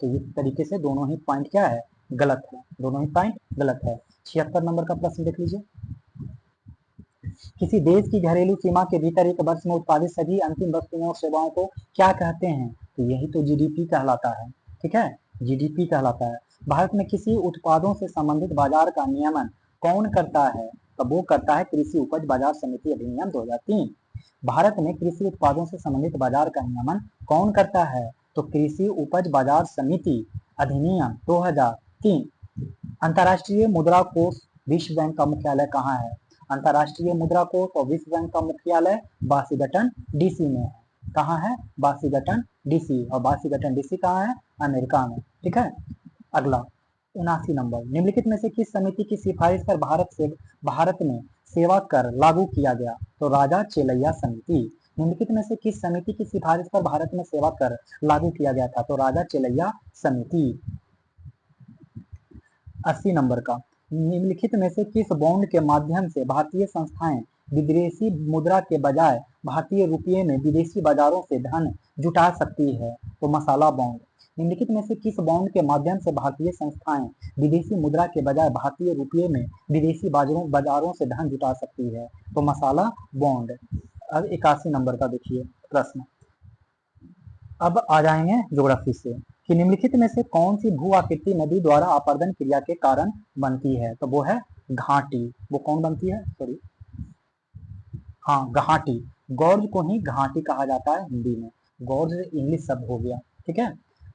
तो इस तरीके से दोनों ही पॉइंट क्या है? गलत है, दोनों ही पॉइंट गलत है। 76 नंबर का प्रश्न देख लीजिए। किसी देश की घरेलू सीमा के भीतर एक वर्ष में उत्पादित सभी अंतिम वस्तुओं और सेवाओं को क्या कहते हैं? तो यही तो जीडीपी कहलाता है। ठीक है, जीडीपी कहलाता है। भारत में किसी उत्पादों से संबंधित बाजार का नियमन कौन करता है? तो वो करता है कृषि उपज बाजार समिति अधिनियम 2003। भारत में कृषि उत्पादों से संबंधित बाजार का नियमन कौन करता है? तो कृषि उपज बाजार समिति अधिनियम 2003। अंतर्राष्ट्रीय मुद्रा कोष विश्व बैंक का मुख्यालय कहाँ है? अंतर्राष्ट्रीय मुद्रा कोष और विश्व बैंक का मुख्यालय वाशिंगटन डीसी में है। कहाँ है? Washington DC. और वाशिंगटन डीसी कहाँ है? अमेरिका में। ठीक है। अगला 79 नंबर, निम्नलिखित में से किस समिति की सिफारिश पर भारत में सेवा कर लागू किया गया? तो राजा चेलैया समिति। निम्नलिखित में से किस समिति की सिफारिश पर भारत में सेवा कर लागू किया गया था? तो राजा चेलैया समिति। 80 नंबर का, निम्नलिखित में से किस बॉन्ड के माध्यम से भारतीय संस्थाएं विदेशी मुद्रा के बजाय भारतीय रुपये में विदेशी बाजारों से धन जुटा सकती है? तो मसाला बॉन्ड। निम्नलिखित में से किस बॉन्ड के माध्यम से भारतीय संस्थाएं विदेशी मुद्रा के बजाय भारतीय रुपये में विदेशी बाजारों से धन जुटा सकती है? तो मसाला बॉन्ड। अब 81 नंबर का देखिए प्रश्न। अब आ जाएंगे ज्योग्राफी से कि निम्नलिखित में से कौन सी भू आकृति नदी द्वारा अपर्दन क्रिया के कारण बनती है? तो वो है घाटी। वो कौन बनती है? सॉरी, हाँ, घाटी। गॉर्ज को ही घाटी कहा जाता है हिंदी में। गॉर्ज इंग्लिश शब्द हो गया। ठीक है।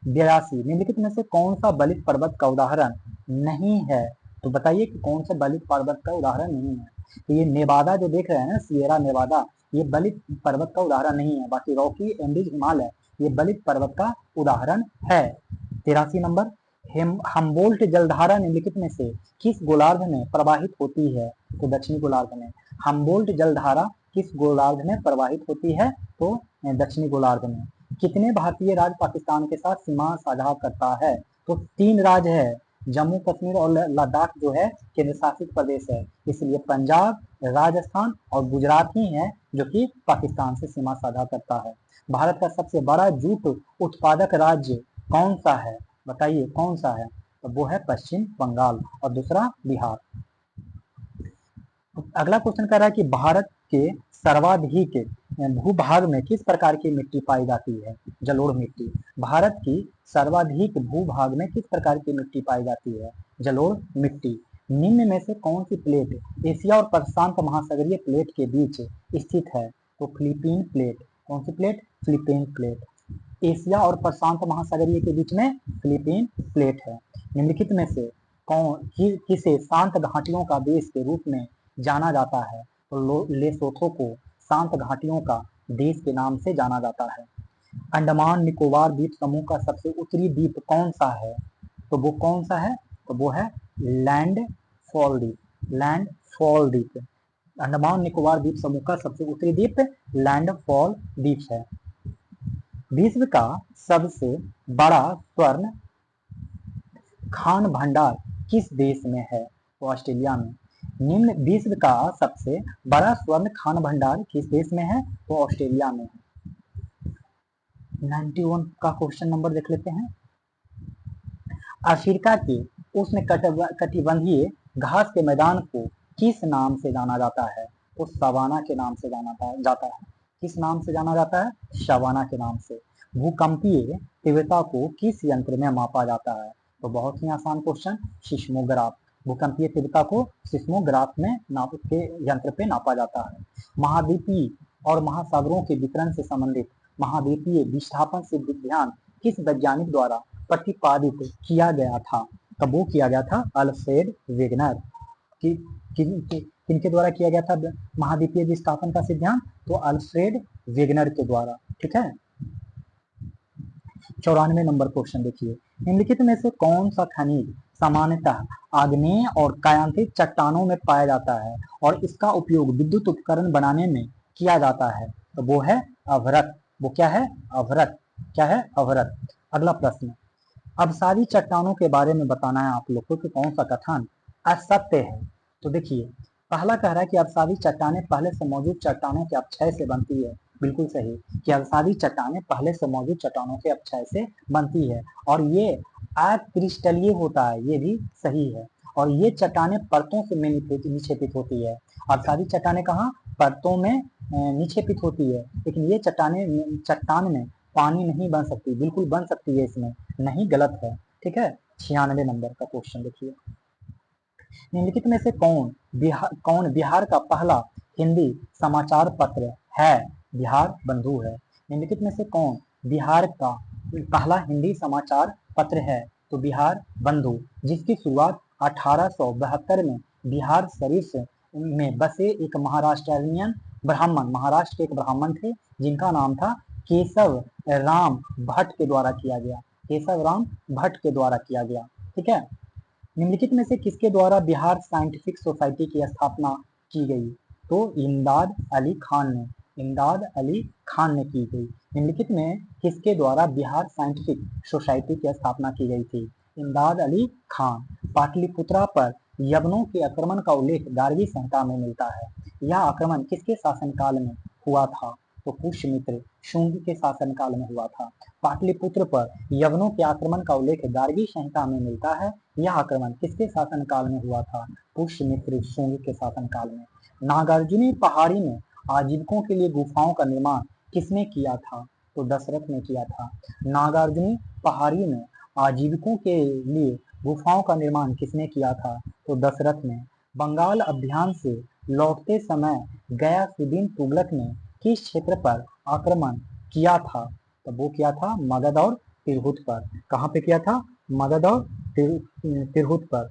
82, निम्नलिखित में से कौन सा बलित पर्वत का उदाहरण नहीं है? तो बताइए कि कौन सा बलित पर्वत का उदाहरण नहीं है? तो ये नेवादा जो देख रहे हैं ना, सियरा नेवादा, ये बलित पर्वत का उदाहरण नहीं है। बाकी रॉकी एंडीज हिमालय ये बलित पर्वत का उदाहरण है। 83 नंबर, हम्बोल्ट जलधारा निम्नलिखित में से किस गोलार्ध में प्रवाहित होती है? तो दक्षिणी गोलार्ध में। हम्बोल्ट जलधारा किस गोलार्ध में प्रवाहित होती है? तो दक्षिणी गोलार्ध में। कितने भारतीय राज्य पाकिस्तान के साथ सीमा साझा करता है? तो 3 राज्य है, जम्मू कश्मीर और लद्दाख जो है केंद्र शासित प्रदेश है, इसलिए पंजाब, राजस्थान और गुजरात ही है जो कि पाकिस्तान से सीमा साझा करता है। भारत का सबसे बड़ा जूट उत्पादक राज्य कौन सा है? बताइए कौन सा है? तो वो है पश्चिम बंगाल और दूसरा बिहार। अगला क्वेश्चन कह रहा है कि भारत के सर्वाधिक भूभाग में किस प्रकार की मिट्टी पाई जाती है? जलोढ़ मिट्टी। भारत की सर्वाधिक भूभाग में किस प्रकार की मिट्टी पाई जाती है? जलोढ़ मिट्टी। निम्न में से कौन सी प्लेट एशिया और प्रशांत महासागरीय प्लेट के बीच स्थित है? तो फिलीपीन प्लेट। कौन सी प्लेट? Philippine plate. एशिया और प्रशांत महासागरीय के बीच में फिलीपीन प्लेट है। निम्नलिखित में से किसे शांत घाटियों का देश के रूप में जाना जाता है? तो लेसोथो को शांत घाटियों का देश के नाम से जाना जाता है। अंडमान निकोबार द्वीप समूह का सबसे उत्तरी द्वीप कौन सा है? तो वो कौन सा है? तो वो है लैंडफॉल द्वीप। लैंडफॉल द्वीप। अंडमान निकोबार द्वीप समूह का सबसे उत्तरी द्वीप लैंडफॉल द्वीप है। विश्व का सबसे बड़ा स्वर्ण खान भंडार किस देश में है? तो ऑस्ट्रेलिया में। निम्न विश्व का सबसे बड़ा स्वर्ण खान भंडार किस देश में है? तो ऑस्ट्रेलिया में है। 91 का क्वेश्चन नंबर देख लेते हैं। अफ्रीका के उष्ण कटिबंधीय घास के मैदान को किस नाम से जाना जाता है? तो सवाना के नाम से जाता है। किस नाम से जाना जाता है? सवाना के नाम से। भूकंपीय तीव्रता को किस यंत्र में मापा जाता है? तो बहुत ही आसान क्वेश्चन, सिस्मोग्राफ। भूकंपीय तीव्रता को सिस्मोग्राफ में नाप के यंत्र पे नापा जाता है। महाद्वीपीय और महासागरों के वितरण से संबंधित महाद्वीपीय विस्थापन सिद्धांत किस वैज्ञानिक द्वारा प्रतिपादित किया गया था? तब वो किया गया था अल्फ्रेड वेगनर। किनके द्वारा किया गया था महाद्वीपीय विस्थापन का सिद्धांत? तो अल्फ्रेड वेगनर के द्वारा। ठीक है। 94 नंबर क्वेश्चन देखिए, निम्नलिखित में से कौन सा खनिज सामान्यतः आग्नेय और कायांतित चट्टानों में पाया जाता है और इसका उपयोग विद्युत उपकरण बनाने में किया जाता है? तो वो है अभ्रक। वो क्या है? अभ्रक। क्या है? अभ्रक। अगला प्रश्न, अवसादी चट्टानों के बारे में बताना है आप लोग को कि कौन सा कथन असत्य है। तो देखिए, पहला कह रहा है कि अवसादी चट्टानें पहले से मौजूद चट्टानों के अपक्षय से बनती है। बिल्कुल सही, कि अवसादी चट्टानें पहले से मौजूद चट्टानों के अपक्षय से बनती है और ये अक्रिस्टलीय होता है, ये भी सही है। और ये चट्टानें परतों से निक्षेपित होती है। अवसादी चट्टानें कहाँ? परतों में निक्षेपित होती है, लेकिन ये चट्टान में पानी नहीं बन सकती। बिल्कुल बन सकती है, इसमें नहीं, गलत है। ठीक है। 96 नंबर का क्वेश्चन देखिए, निम्नलिखित में से कौन बिहार का पहला हिंदी समाचार पत्र है? बिहार बंधु है। निम्नलिखित में से कौन बिहार का पहला हिंदी समाचार पत्र है? तो बिहार बंधु, जिसकी शुरुआत 1872 में बिहार शरीफ में बसे एक महाराष्ट्रियन ब्राह्मण, महाराष्ट्र के एक ब्राह्मण थे जिनका नाम था केशव राम भट्ट के द्वारा किया गया। केशव राम भट्ट के द्वारा किया गया। ठीक है। निम्नलिखित में से किसके द्वारा बिहार साइंटिफिक सोसाइटी की स्थापना की गई? तो इमदाद अली खान ने। इमदाद अली खान ने की गई। निम्नलिखित में किसके द्वारा बिहार साइंटिफिक सोसाइटी की स्थापना की गई थी? इमदाद अली खान। पाटलिपुत्रा पर यवनों के आक्रमण का उल्लेख 11वीं संहिता में मिलता है। यह आक्रमण किसके शासनकाल में हुआ था? तो पुष्यमित्र शुंग के शासनकाल में हुआ था। पाटलिपुत्र पर यवनों के आक्रमण का उल्लेख 11वीं संहिता में मिलता है। यह आक्रमण किसके शासनकाल में हुआ था? पुष्यमित्र शुंग के शासनकाल में। नागार्जुनी पहाड़ी में आजीविकों के लिए गुफाओं का निर्माण किसने किया था? तो दशरथ ने किया था। नागार्जुनी पहाड़ी में आजीविकों के लिए गुफाओं का निर्माण किसने किया था? तो दशरथ ने। बंगाल अभियान से लौटते समय गयासुद्दीन तुगलक ने किस क्षेत्र पर आक्रमण किया था? तो वो किया था मगध और तिरहुत पर। कहाँ पे किया था? मगध और तिरहुत पर।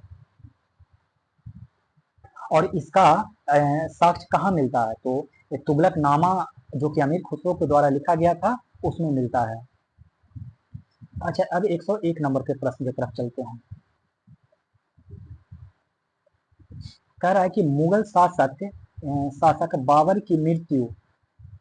और इसका साक्ष्य कहाँ मिलता है? तो तुगलकनामा जो कि अमीर खुसरो के द्वारा लिखा गया था, उसमें मिलता है। अच्छा, अब 101 नंबर के प्रश्न की तरफ चलते हैं। कह रहा है कि मुगल शासक बाबर की मृत्यु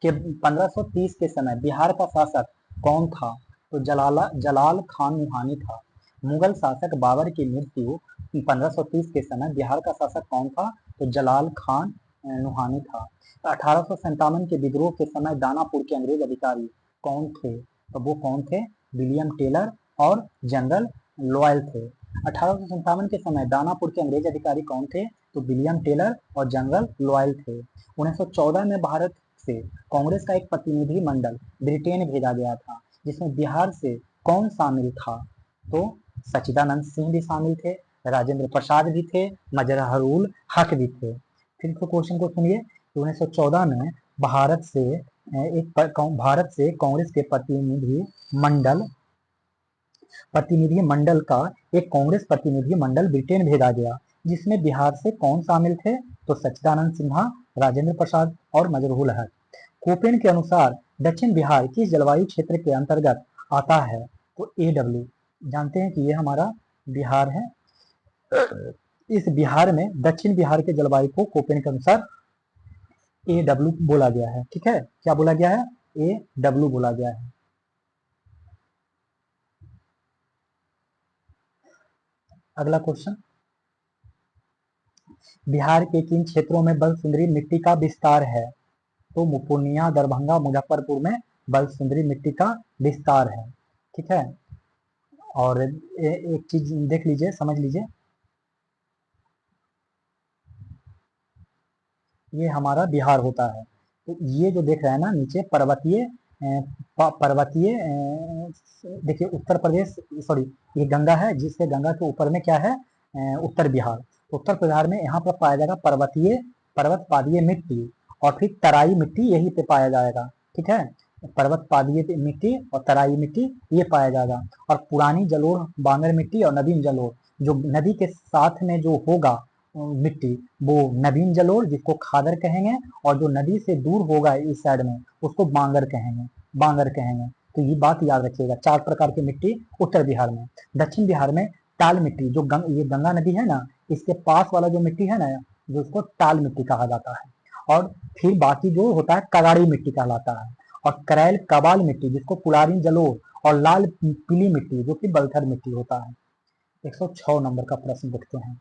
के 1530 के समय बिहार का शासक कौन था? तो जलाल खान नुहानी था। मुगल शासक बाबर की मृत्यु 1530 के समय बिहार का शासक कौन था? तो जलाल खान नुहानी था। 1857 के विद्रोह के समय दानापुर के अंग्रेज अधिकारी कौन थे? तो वो कौन थे? विलियम टेलर और जनरल लॉयल थे। 1857 के समय दानापुर के अंग्रेज अधिकारी कौन थे? तो विलियम टेलर और जनरल लॉयल थे। 1914 में भारत से कांग्रेस का एक प्रतिनिधि मंडल ब्रिटेन भेजा गया था, जिसमें बिहार से कौन शामिल था? तो सच्चिदानंद सिंह भी शामिल थे, राजेंद्र प्रसाद भी थे, मजहरुल हक भी थे। फिर तो क्वेश्चन को सुनिए। 1914 में भारत से कांग्रेस के प्रतिनिधि मंडल का एक कांग्रेस प्रतिनिधि मंडल ब्रिटेन भेजा गया, जिसमें बिहार से कौन शामिल थे? तो सच्चिदानंद सिन्हा, राजेंद्र प्रसाद और मजरूल हक। कोपेन के अनुसार दक्षिण बिहार किस जलवायु क्षेत्र के अंतर्गत आता है? तो AW। जानते हैं कि ये हमारा बिहार है। इस बिहार में दक्षिण बिहार के जलवायु को कोपेन के अनुसार AW बोला गया है। ठीक है, क्या बोला गया है? AW बोला गया है। अगला क्वेश्चन, बिहार के किन क्षेत्रों में बलसुंदरी मिट्टी का विस्तार है? तो पूर्णिया, दरभंगा, मुजफ्फरपुर में बलसुंदरी मिट्टी का विस्तार है। ठीक है। और एक चीज देख लीजिए, समझ लीजिए। ये हमारा बिहार होता है। तो ये जो देख रहे हैं ना नीचे पर्वतीय पर्वतीय देखिए उत्तर प्रदेश, सॉरी ये गंगा है, जिससे गंगा के ऊपर में क्या है, उत्तर बिहार। तो उत्तर बिहार में यहाँ पर पाया जाएगा पर्वतीय पर्वत पादीय मिट्टी, और फिर तराई मिट्टी यहीं पे पाया जाएगा। ठीक है, पर्वत पादीय मिट्टी और तराई मिट्टी ये पाया जाएगा। और पुरानी जलोढ़ बांगर मिट्टी और नवीन जलोढ़, जो नदी के साथ में जो होगा मिट्टी, वो नवीन जलोढ़ जिसको खादर कहेंगे, और जो नदी से दूर होगा इस साइड में उसको बांगर कहेंगे, बांगर कहेंगे। तो ये बात याद रखिएगा, 4 प्रकार की मिट्टी उत्तर बिहार में। दक्षिण बिहार में टाल मिट्टी, जो ये गंगा नदी है ना, इसके पास वाला जो मिट्टी है ना, जो उसको टाल मिट्टी कहा जाता है। और फिर बाकी जो होता है कगाड़ी मिट्टी कहलाता है। और करैल कबाल मिट्टी जिसको कुलारिन जलोढ़, और लाल पीली मिट्टी जो कि बलथर मिट्टी होता है। 106 नंबर का प्रश्न देखते हैं।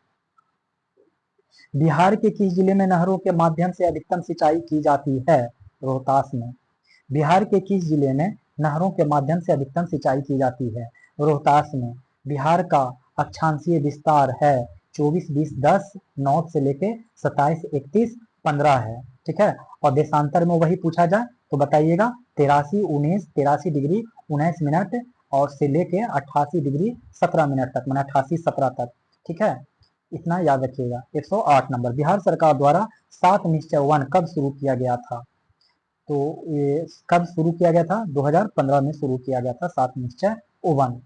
बिहार के किस जिले में नहरों के माध्यम से अधिकतम सिंचाई की जाती है? रोहतास में। बिहार के किस जिले में नहरों के माध्यम से अधिकतम सिंचाई की जाती है? रोहतास में। बिहार का अक्षांशीय विस्तार है 24-20-10 नॉर्थ से लेके 27-31-15 है। ठीक है, और देशांतर में वही पूछा जाए तो बताइएगा 83 डिग्री 19 मिनट और से लेके 88 डिग्री 17 मिनट तक, मैंने 88-17 तक। ठीक है, इतना याद रखिएगा। 108 नंबर, बिहार सरकार द्वारा 7 निश्चय वन कब शुरू किया गया था? तो ये कब शुरू किया गया था? 2015 में शुरू किया गया था 7 निश्चय वन।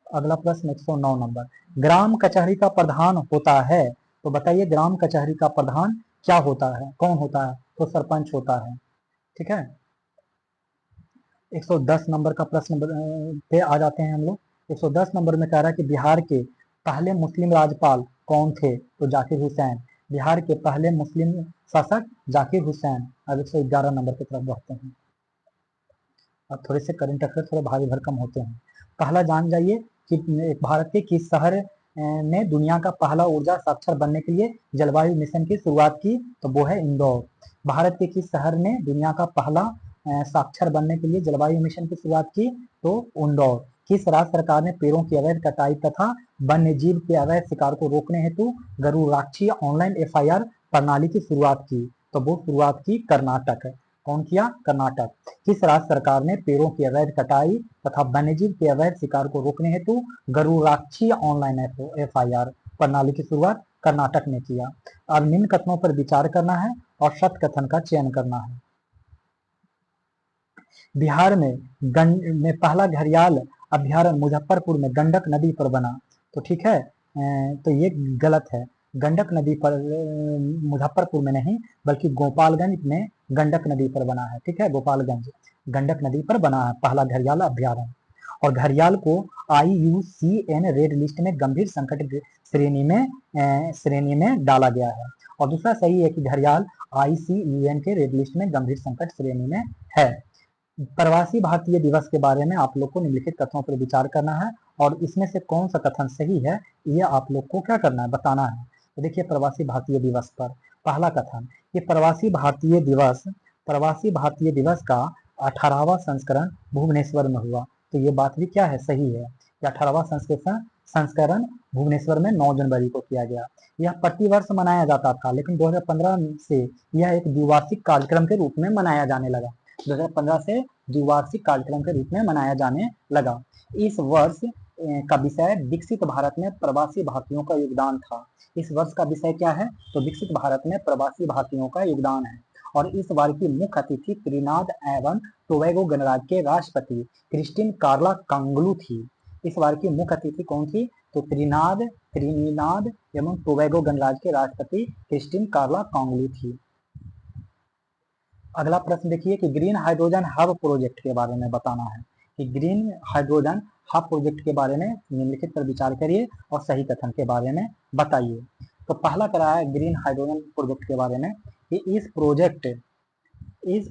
अगला प्रश्न 109 नंबर, ग्राम कचहरी का प्रधान होता है, तो बताइए ग्राम कचहरी का प्रधान क्या होता है, कौन होता है? तो सरपंच होता है। ठीक है, 110 नंबर का प्रश्न पे आ जाते हैं हम लोग। 110 नंबर में कह रहा है कि बिहार के पहले मुस्लिम राज्यपाल कौन थे? तो जाकिर हुसैन। बिहार के पहले मुस्लिम शासक जाकिर हुसैन। अब 111 नंबर की तरफ बढ़ते हैं। अब थोड़े से करंट अफेयर थोड़े भारी भरकम होते हैं। पहला जान जाइए कि भारत के किस शहर ने दुनिया का पहला ऊर्जा साक्षर बनने के लिए जलवायु मिशन की शुरुआत की? तो वो है इंदौर। भारत के किस शहर ने दुनिया का पहला साक्षर बनने के लिए जलवायु मिशन की शुरुआत की? तो इंदौर। किस राज्य सरकार ने पेड़ों की अवैध कटाई तथा वन्य जीव के अवैध शिकार को रोकने हेतु गरुड़ाक्षी ऑनलाइन FIR प्रणाली की शुरुआत की? तो वो शुरुआत की कर्नाटक। कौन किया? कर्नाटक। किस राज्य सरकार ने पेड़ों की अवैध कटाई तथा वन्यजीव के अवैध शिकार को रोकने हेतु गरुड़ाक्षी ऑनलाइन FIR प्रणाली की शुरुआत? कर्नाटक ने किया। अब निम्न कथनों पर विचार करना है और सत्य कथन का चयन करना है। बिहार में पहला घड़ियाल अभ्यारण्य मुजफ्फरपुर में गंडक नदी पर बना। तो ठीक है, तो ये गलत है। गंडक नदी पर मुजफ्फरपुर में नहीं, बल्कि गोपालगंज में गंडक नदी पर बना है। ठीक है, गोपालगंज गंडक नदी पर बना है पहला घड़ियाल अभ्यारण्य। और घड़ियाल को IUCN रेड लिस्ट में गंभीर संकट श्रेणी में डाला गया है। और दूसरा सही है कि घड़ियाल ICUN के रेड लिस्ट में गंभीर संकट श्रेणी में है। प्रवासी भारतीय दिवस के बारे में आप लोग को निम्नलिखित कथनों पर विचार करना है, और इसमें से कौन सा कथन सही है ये आप लोग को क्या करना है, बताना है। तो देखिए प्रवासी भारतीय दिवस पर पहला कथन, ये प्रवासी भारतीय दिवस का 18वां संस्करण भुवनेश्वर में हुआ। तो ये बात भी क्या है, सही है। 18वां संस्करण भुवनेश्वर में 9 जनवरी को किया गया। यह प्रतिवर्ष मनाया जाता था, लेकिन 2015 से यह एक द्विवार्षिक कार्यक्रम के रूप में मनाया जाने लगा। 2015 से द्विवार्षिक कार्यक्रम के रूप में मनाया जाने लगा। इस वर्ष का विषय विकसित भारत में प्रवासी भारतीयों का योगदान था। इस वर्ष का विषय क्या है? तो विकसित भारत में प्रवासी भारतीयों का योगदान है। और इस बार की मुख्य अतिथि त्रिनाद एवं टोबैगो गणराज्य के राष्ट्रपति क्रिस्टिन कार्ला कांगलू थी। इस बार की मुख्य अतिथि कौन थी? तो त्रिनिदाद एवं टोबैगो गणराज्य के राष्ट्रपति क्रिस्टिन कार्ला कांगलू थी। अगला प्रश्न देखिए कि ग्रीन हाइड्रोजन हब प्रोजेक्ट के बारे में बताना है कि ग्रीन हाइड्रोजन हब प्रोजेक्ट के बारे में निम्नलिखित पर विचार करिए और सही कथन के बारे में बताइए। तो पहला करा है ग्रीन हाइड्रोजन प्रोजेक्ट के बारे में कि इस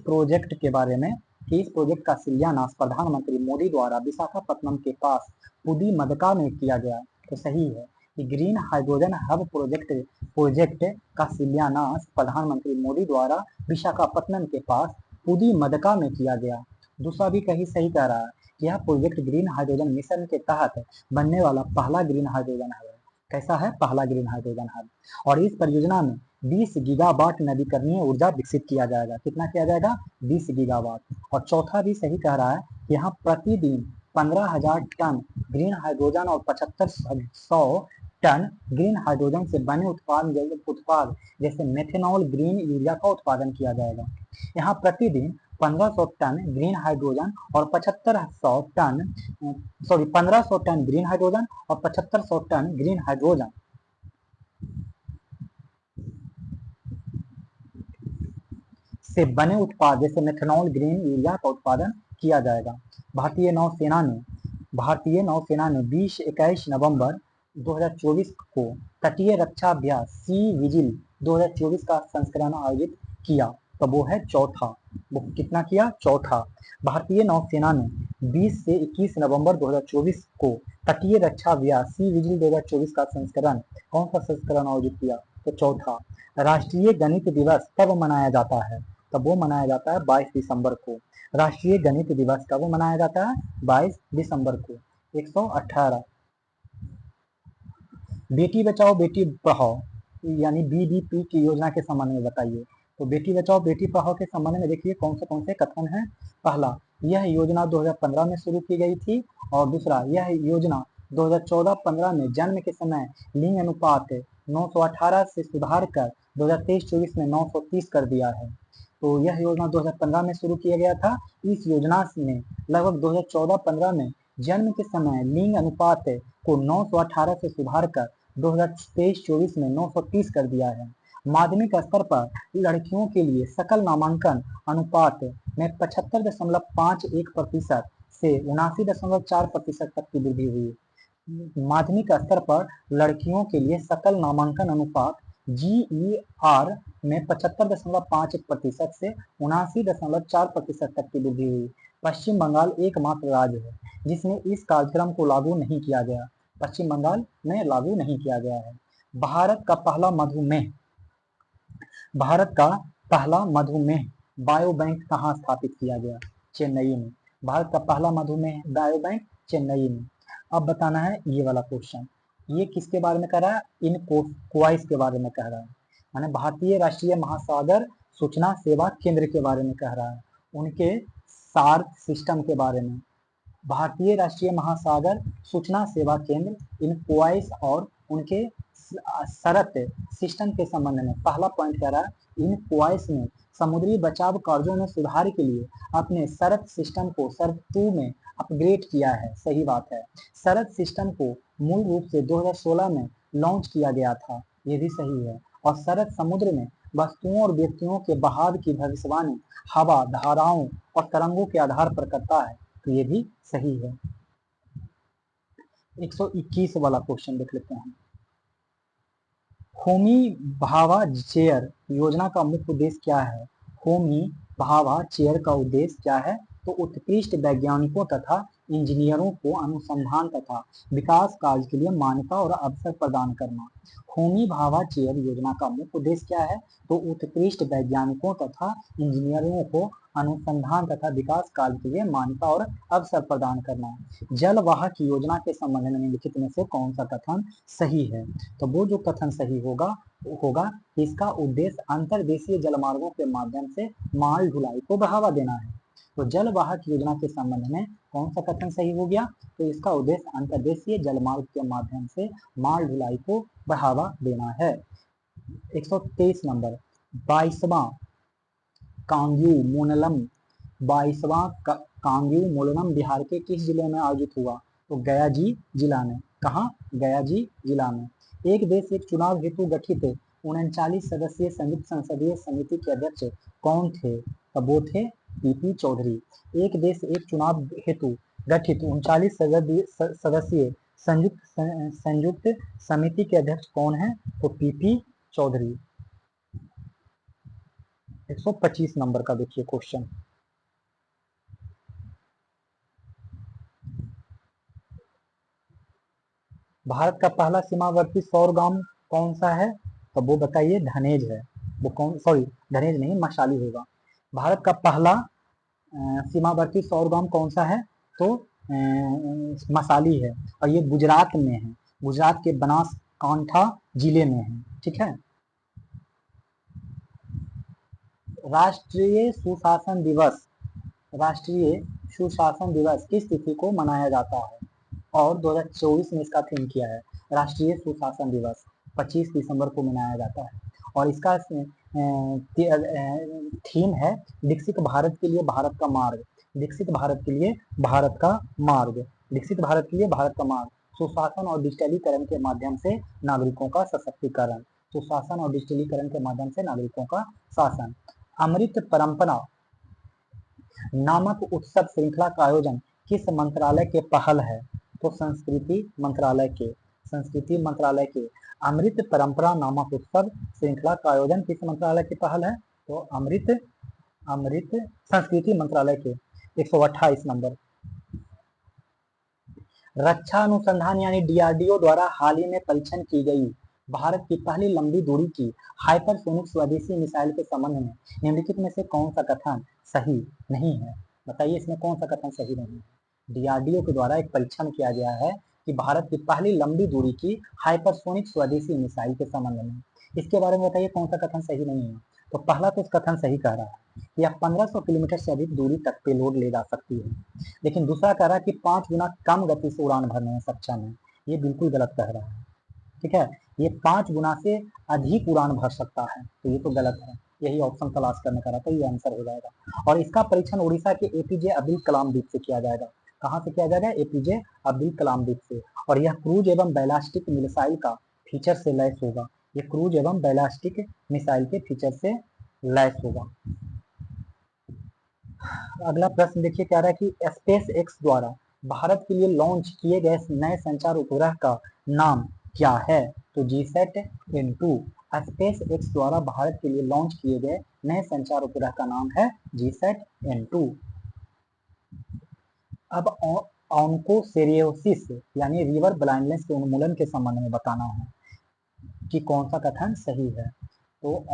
प्रोजेक्ट के बारे में कि इस प्रोजेक्ट का शिलान्यास प्रधानमंत्री मोदी द्वारा विशाखापत्तनम के पास पुदीमदका में किया गया। तो सही है कि ग्रीन हाइड्रोजन हब प्रोजेक्ट का शिलान्यास प्रधानमंत्री मोदी द्वारा विशाखापत्तनम के पास पुदीमदका में किया गया। दूसरा भी कहीं सही कह रहा है कि यह प्रोजेक्ट ग्रीन हाइड्रोजन मिशन के तहत बनने वाला पहला ग्रीन हाइड्रोजन हब है। कैसा है? पहला ग्रीन हाइड्रोजन हब। और इस परियोजना में 20 गीगावाट नवीकरणीय ऊर्जा विकसित किया जाएगा। कितना किया जाएगा? 20 गीगावाट। और चौथा भी सही कह रहा है कि यहाँ प्रतिदिन 15,000 टन ग्रीन हाइड्रोजन और 7500 टन ग्रीन हाइड्रोजन से बने उत्पाद जैसे मेथेनॉल, ग्रीन यूरिया का उत्पादन किया जाएगा। यहाँ प्रतिदिन 1500 टन ग्रीन हाइड्रोजन और 1500 टन ग्रीन हाइड्रोजन और 7500 टन ग्रीन हाइड्रोजन से बने उत्पाद जैसे मेथनॉल, ग्रीन यूरिया का उत्पादन किया जाएगा। भारतीय नौसेना ने 20-21 नवंबर 2024 को तटीय रक्षा अभ्यास सी विजिल 2024 का संस्करण आयोजित किया। तो वो है चौथा। वो कितना किया? चौथा। भारतीय नौसेना ने 20 से 21 नवंबर 2024 को तटीय रक्षा अभ्यास सी विजिल 2024 का संस्करण, कौन सा संस्करण आयोजित किया? तो चौथा। राष्ट्रीय गणित दिवस कब मनाया जाता है? तब वो मनाया जाता है 22 दिसंबर को। राष्ट्रीय गणित दिवस कब मनाया जाता है? 22 दिसंबर को। 118 बेटी बचाओ बेटी पढ़ाओ यानी बीबीपी की योजना के संबंध में बताइए। तो बेटी बचाओ बेटी पढ़ाओ के संबंध में देखिए कौन से कथन है। पहला, यह योजना 2015 में शुरू की गई थी। और दूसरा, यह योजना 2014-15 में जन्म के समय लिंग अनुपात 918 से सुधार कर 2023-24 में 930 कर दिया है। तो यह योजना 2015 में शुरू किया गया था। इस योजना में लगभग 2014-15 में जन्म के समय लिंग अनुपात को 918 से सुधार कर 2023-24 में 930 कर दिया है। माध्यमिक स्तर पर लड़कियों के लिए सकल नामांकन अनुपात में 75.51% से 79.4% तक की वृद्धि हुई। माध्यमिक स्तर पर लड़कियों के लिए सकल नामांकन अनुपात GER में 75.51% से 79.4% तक की वृद्धि हुई। पश्चिम बंगाल एकमात्र राज्य है जिसमें इस कार्यक्रम को लागू नहीं किया गया। पश्चिम बंगाल में लागू नहीं किया गया है। भारत का पहला मधुमेह बायो बैंक कहाँ स्थापित किया गया? चेन्नई में। भारत का पहला मधुमेह बायो बैंक चेन्नई में। अब बताना है ये वाला क्वेश्चन। ये किसके बारे में कह रहा है? इन कोवाइस के बारे में कह रहा है, माने भारतीय राष्ट्रीय महासागर सूचना सेवा केंद्र के बारे में कह रहा है, उनके सार्क सिस्टम के बारे में। भारतीय राष्ट्रीय महासागर सूचना सेवा केंद्र इन कोवाइस और उनके सरत सिस्टम के संबंध में पहला पॉइंट कह रहा है, इन कोवाइस ने समुद्री बचाव कार्यों में सुधार के लिए अपने सरत सिस्टम को सरत 2 में अपग्रेड किया है। सही बात है। सरत सिस्टम को मूल रूप से 2016 में लॉन्च किया गया था, ये भी सही है। और सरत समुद्र में वस्तुओं और व्यक्तियों के बहाव की भविष्यवाणी हवा, धाराओं और तरंगों के आधार पर करता है, तो ये भी सही है। 121 वाला क्वेश्चन देख लेते हैं। होमी भाभा चेयर योजना का मुख्य उद्देश्य क्या है? होमी भाभा चेयर का उद्देश्य क्या है? तो उत्कृष्ट वैज्ञानिकों तथा इंजीनियरों को अनुसंधान तथा विकास कार्य के लिए मान्यता और अवसर प्रदान करना। होमी भाभा चेयर योजना का मुख्य उद्देश्य क्या है? तो उत्कृष्ट वैज्ञानिकों तथा इंजीनियरों को अनुसंधान तथा विकास कार्य के लिए मान्यता और अवसर प्रदान करना। जलवाहक योजना के संबंध में निम्नलिखित में से कौन सा कथन सही है? तो वो जो कथन सही होगा इसका उद्देश्य अंतर्देशीय जलमार्गों के माध्यम से माल ढुलाई को बढ़ावा देना है। तो जलवाहक योजना के संबंध में कौन सा कथन सही हो गया? तो इसका उद्देश्य अंतर्देशीय जलमार्ग के माध्यम से माल ढुलाई को बढ़ावा देना है। 123 नंबर 22वां कांग्यू मोनलम 22वां कांग्यू मोलनम बिहार के किस जिले में आयोजित हुआ? तो गया जी जिला में। कहाँ? गया जी जिला में। एक देश एक चुनाव हेतु गठित 39 सदस्यीय संयुक्त संसदीय समिति के अध्यक्ष कौन थे? तब वो थे पीपी चौधरी। एक देश एक चुनाव हेतु गठित 39 सदस्यीय संयुक्त समिति के अध्यक्ष कौन है? तो पीपी चौधरी। 125 नंबर का देखिए क्वेश्चन। भारत का पहला सीमावर्ती सौर गांव कौन सा है? तो वो बताइए धनेज है। वो कौन, सॉरी धनेज नहीं, मशाली होगा। भारत का पहला सीमावर्ती सौर गांव कौन सा है? तो मसाली है और ये गुजरात में है। गुजरात के बनासकांठा जिले में है। ठीक है। राष्ट्रीय सुशासन दिवस, राष्ट्रीय सुशासन दिवस किस तिथि को मनाया जाता है? और 2024 में इसका थीम किया है राष्ट्रीय सुशासन दिवस 25 दिसंबर को मनाया जाता है। और इसका थीम है विकसित भारत के लिए भारत का मार्ग, विकसित भारत के लिए भारत का मार्ग, विकसित भारत के लिए भारत का मार्ग, सुशासन और डिजिटलीकरण के माध्यम से नागरिकों का सशक्तिकरण, सुशासन और डिजिटलीकरण के माध्यम से नागरिकों का शासन। अमृत परंपरा नामक उत्सव श्रृंखला का आयोजन किस मंत्रालय के पहल है? तो संस्कृति मंत्रालय के, संस्कृति मंत्रालय के। अमृत परंपरा नामक उत्सव श्रृंखला का आयोजन किस मंत्रालय की पहल है? तो अमृत संस्कृति मंत्रालय के। 128 नंबर। रक्षा अनुसंधान यानी डीआरडीओ द्वारा हाल ही में परीक्षण की गई भारत की पहली लंबी दूरी की हाइपरसोनिक स्वदेशी मिसाइल के संबंध में निम्नलिखित में से कौन सा कथन सही नहीं है? बताइए इसमें कौन सा कथन सही नहीं है? डीआरडीओ के द्वारा एक परीक्षण किया गया है कि भारत की पहली लंबी दूरी की हाइपरसोनिक स्वदेशी मिसाइल के संबंध में, इसके बारे में बताइए कौन सा कथन सही नहीं है? तो पहला तो कथन सही कह रहा है कि यह 1500 किलोमीटर से अधिक दूरी तक पेलोड ले जा सकती है, लेकिन दूसरा कह रहा है कि 5 गुना कम गति से उड़ान भरने में सक्षम है। ये बिल्कुल गलत कह रहा है, ठीक है। ये 5 गुना से अधिक उड़ान भर सकता है, तो ये तो गलत है। यही ऑप्शन तलाश करने का रहता है, ये आंसर हो जाएगा। और इसका परीक्षण उड़ीसा के एपीजे अब्दुल कलाम द्वीप से किया जाएगा। कहाँ से किया जाएगा? एपीजे अब्दुल कलाम द्वीप से। और यह क्रूज एवं बैलास्टिक मिसाइल का फीचर से लैस होगा। ये क्रूज एवं बैलास्टिक मिसाइल के फीचर से लैस होगा। अगला प्रश्न देखिए क्या रहा है कि स्पेस एक्स द्वारा भारत के लिए लॉन्च किए गए नए संचार उपग्रह का नाम क्या है? तो GSAT-N2। स्पेस एक्स द्वारा भारत के लिए लॉन्च किए गए नए संचार उपग्रह का नाम है GSAT-N2। अब ऑन्कोसेरियोसिस यानी रिवर ब्लाइंडनेस के उन्मूलन के संबंध में बताना है कि कौन सा कथन सही है। तो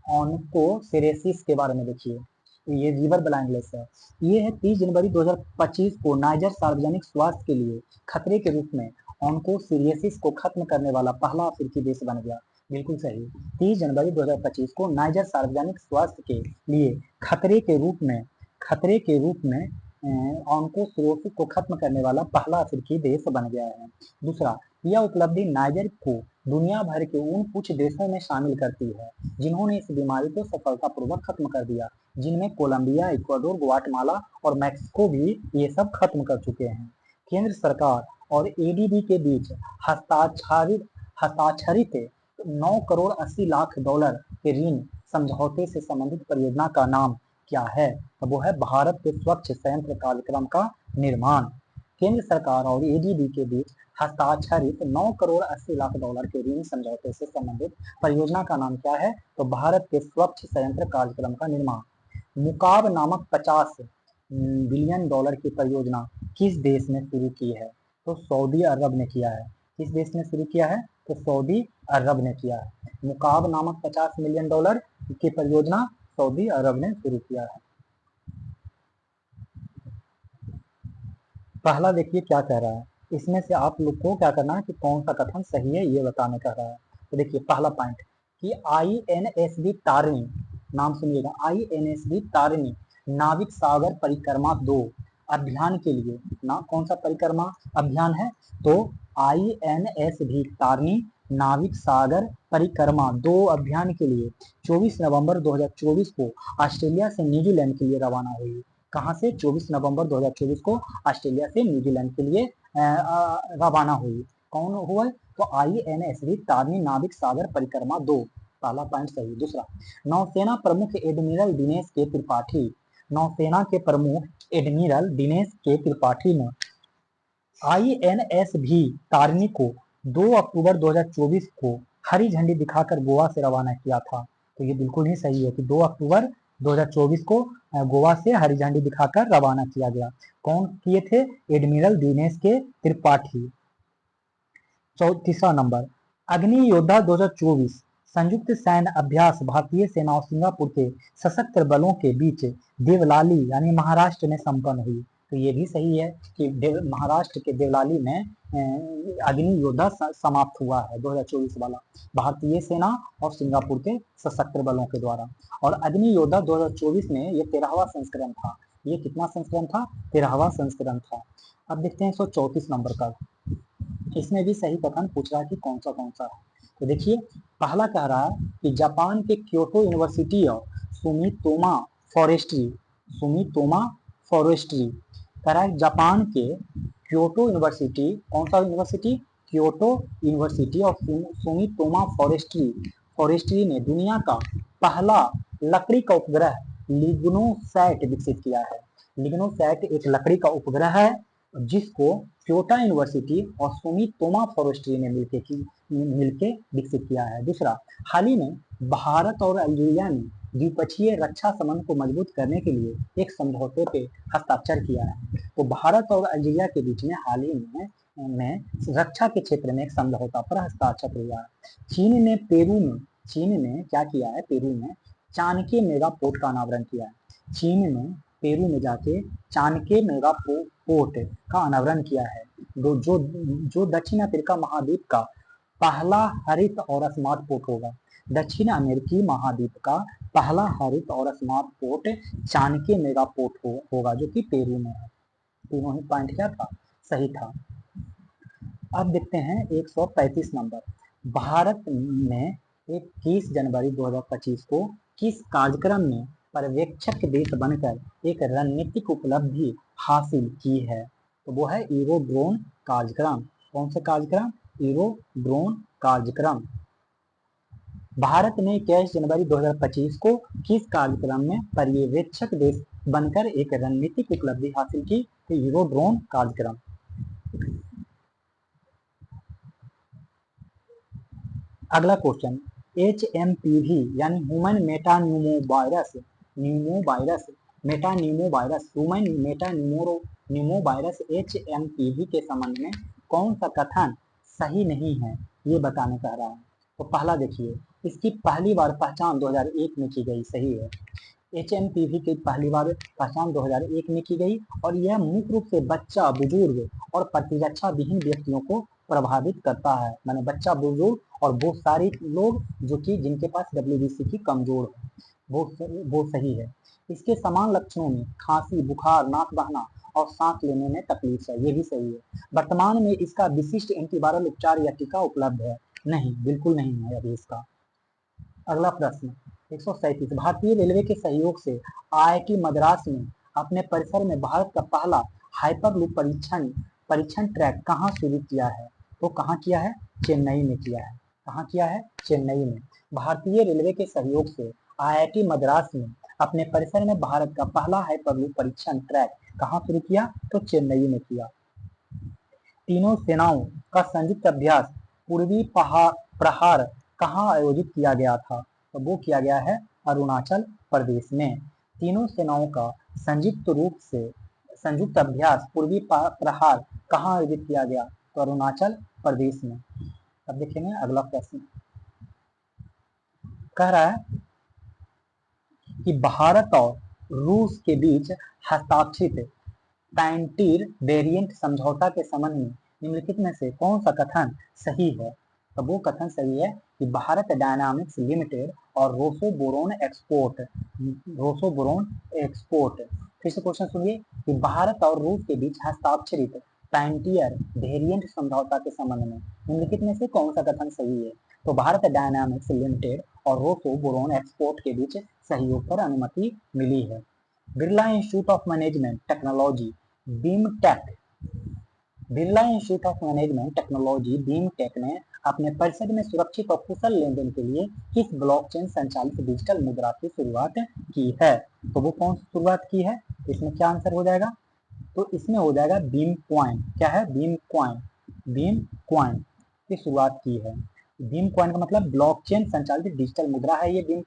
ऑन्कोसेरियोसिस के बारे में देखिए, ये रिवर ब्लाइंडनेस है। ये है 30 जनवरी 2025 को नाइजर सार्वजनिक स्वास्थ्य के लिए खतरे के रूप में ऑन्कोसेरियोसिस को खत्म करने वाला पहला अफ्रीकी देश बन गया। बिल्कुल सही। 30 जनवरी 2025 को नाइजर सार्वजनिक स्वास्थ्य के लिए खतरे के रूप में ऑन्कोसेरियोसिस को खत्म करने वाला पहला अफ्रीकी देश बन गया है। दूसरा, यह उपलब्धि नाइजर को दुनिया भर के उन कुछ देशों में शामिल करती है जिन्होंने इस बीमारी को सफलतापूर्वक खत्म कर दिया, जिनमें कोलंबिया, इक्वाडोर, ग्वाटेमाला और मैक्सिको भी ये सब खत्म कर चुके हैं। केंद्र सरकार और एडीबी के बीच हस्ताक्षरित 9 करोड़ 80 लाख डॉलर के ऋण समझौते से संबंधित परियोजना का नाम क्या है? तो वो है भारत के स्वच्छ संयंत्र कार्यक्रम का निर्माण। केंद्र सरकार और एडीबी के बीच हस्ताक्षरित 9 करोड़ 80 लाख डॉलर के ऋण समझौते से संबंधित परियोजना का नाम क्या है? तो भारत के स्वच्छ संयंत्र कार्यक्रम का निर्माण। मुकाब नामक 50 बिलियन डॉलर की परियोजना किस देश ने शुरू की है? तो सऊदी अरब ने किया है। किस देश ने शुरू किया है? तो सऊदी अरब ने किया है। मुकाब नामक 50 मिलियन डॉलर की परियोजना सऊदी अरब ने शुरू किया है। पहला देखिए क्या कह रहा है, इसमें से आप लोग को क्या करना है कि कौन सा कथन सही है ये बताने कह रहा है। तो देखिए पहला पॉइंट कि INSV तारिणी, नाम सुनिएगा, INSV तारिणी नाविक सागर परिक्रमा 2 अभियान के लिए ना कौन सा परिक्रमा अभियान है? तो INSV तारिणी नाविक सागर परिक्रमा 2 अभियान के लिए 24 नवंबर 2024 को ऑस्ट्रेलिया से न्यूजीलैंड के लिए रवाना हुई। कहाँ से? 24 नवंबर 2024 को ऑस्ट्रेलिया से न्यूजीलैंड के लिए रवाना हुई। कौन हुआ? तो INSV तारिणी नाविक सागर परिक्रमा 2। पहला पॉइंट सही। दूसरा, नौसेना प्रमुख एडमिरल दिनेश के त्रिपाठी, नौसेना के प्रमुख एडमिरल दिनेश के त्रिपाठी ने INSV तारिणी को 2 अक्टूबर 2024 को हरी झंडी दिखाकर गोवा से रवाना किया था। तो ये बिल्कुल ही सही है कि 2 अक्टूबर 2024 को गोवा से हरी झंडी दिखाकर रवाना किया गया। कौन किए थे? एडमिरल दिनेश के त्रिपाठी। तीसरा नंबर, अग्नि योद्धा 2024 संयुक्त सैन्य अभ्यास भारतीय सेना और सिंगापुर के सशस्त्र बलों के बीच देवलाली यानी महाराष्ट्र में संपन्न हुई। तो ये भी सही है कि महाराष्ट्र के देवलाली में अग्नि योद्धा समाप्त हुआ है 2024 वाला, भारतीय सेना और सिंगापुर के सशस्त्र बलों के द्वारा। और अग्नि योद्धा 2024 में ये 13वां संस्करण था। ये कितना संस्करण था? 13वां संस्करण था। अब देखते हैं 134 नंबर का, इसमें भी सही कथन पूछ रहा है कि कौन सा है। तो देखिए पहला कह रहा है कि जापान के Kyoto university of Sumitomo forestry कह रहा है जापान के क्योटो यूनिवर्सिटी, कौन सा university? Kyoto university of Sumitomo forestry ने दुनिया का पहला लकड़ी का उपग्रह लिग्नोसैट विकसित किया है। लिग्नोसैट एक लकड़ी का उपग्रह है जिसको क्योटो यूनिवर्सिटी और सुमितोमा फॉरेस्ट्री ने मिलके विकसित किया है। दूसरा, हाल ही में भारत और अल्जीरिया ने द्विपक्षीय रक्षा संबंध को मजबूत करने के लिए एक समझौते पे हस्ताक्षर किया है। तो भारत और अल्जीरिया के बीच में हाल ही में रक्षा के क्षेत्र में एक समझौता पर हस्ताक्षर हुआ है। चीन ने क्या किया है? पेरू में चाणक्य मेगा पोर्ट का अनावरण किया है। चीन ने पेरू में जाके चाणक्य मेगा पोर्ट का अनावरण किया है, जो दक्षिण अफ्रीका महाद्वीप का पहला हरित और स्मार्ट पोर्ट होगा। दक्षिण अमेरिकी महाद्वीप का पहला हरित और smart port Chanakya mega port होगा, जो कि पेरू में है। तीनों ही पॉइंट क्या था? सही था। अब देखते हैं 135 नंबर, भारत ने 21 जनवरी 2025 को किस कार्यक्रम में पर्यवेक्षक देश बनकर एक रणनीतिक उपलब्धि हासिल की है? तो वो है एरोड्रोन कार्यक्रम। कौन सा कार्यक्रम? एरोड्रोन कार्यक्रम। भारत ने 21 जनवरी 2025 को किस कार्यक्रम में पर्यवेक्षक देश बनकर एक रणनीतिक उपलब्धि हासिल की? तो एरोड्रोन कार्यक्रम। अगला क्वेश्चन, HMPV यानी ह्यूमन मेटान्यूमोवायरस HMPV के संबंध में कौन सा कथन सही नहीं है, ये बताने कह रहा है। तो पहला देखिए, इसकी पहली बार पहचान 2001 में की गई, सही है। HMPV की पहली बार पहचान 2001 में की गई और यह मुख्य रूप से बच्चा, बुजुर्ग और प्रतिरक्षा विहीन व्यक्तियों को प्रभावित करता है। माने बच्चा, बुजुर्ग और वो सारे लोग जो कि जिनके पास WBC की कमजोर है, वो सही है। इसके समान लक्षणों में खांसी, बुखार, नाक बहना और सांस लेने में तकलीफ है, ये भी सही है। वर्तमान में इसका विशिष्ट एंटीवायरल उपचार या टीका उपलब्ध है? नहीं, बिल्कुल नहीं है अभी इसका। अगला प्रश्न 137, भारतीय रेलवे के सहयोग से IIT मद्रास ने अपने परिसर में भारत का पहला हाइपरलूप परीक्षण ट्रैक कहाँ शुरू किया है? तो कहाँ किया है? चेन्नई में किया है। कहाँ किया है? चेन्नई में। भारतीय रेलवे के सहयोग से IIT मद्रास ने अपने परिसर में भारत का पहला हाइपरलूप परीक्षण ट्रैक कहाँ शुरू किया? तो चेन्नई में किया। तीनों सेनाओं का संयुक्त अभ्यास पूर्वी प्रहार कहाँ आयोजित किया गया था? तो वो किया गया है अरुणाचल प्रदेश में। तीनों सेनाओं का संयुक्त अभ्यास पूर्वी प्रहार कहाँ आयोजित किया गया? तो अरुणाचल प्रदेश में। अब देखेंगे अगला प्रश्न, कह रहा है कि भारत और रूस के बीच हस्ताक्षरित पैंटीर वेरिएंट समझौता के संबंध में निम्नलिखित में से कौन सा कथन सही है? तो वो कथन सही है कि भारत डायनामिक्स लिमिटेड और रोसोबोरोन एक्सपोर्ट। फिर से क्वेश्चन सुनिए कि भारत और रूस के बीच हस्ताक्षरित पैंटियर वेरिएंट समझौता के संबंध में निम्नलिखित में से कौन सा कथन सही है? तो भारत डायनामिक्स लिमिटेड और रोसोबोरोन एक्सपोर्ट के बीच सहयोग पर अनुमति मिली है। Birla institute of management technology BIMTECH ने अपने परिसर में सुरक्षित और कुशल लेनदेन के लिए किस ब्लॉकचेन संचालित डिजिटल मुद्रा की शुरुआत की है? तो वो कौन सी शुरुआत की है? इसमें क्या आंसर हो जाएगा? तो इसमें हो जाएगा बीम कॉइन। क्या है? बीम कॉइन की शुरुआत की है। बीम कॉइन का मतलब ब्लॉकचेन संचालित डिजिटल मुद्रा है ये बीम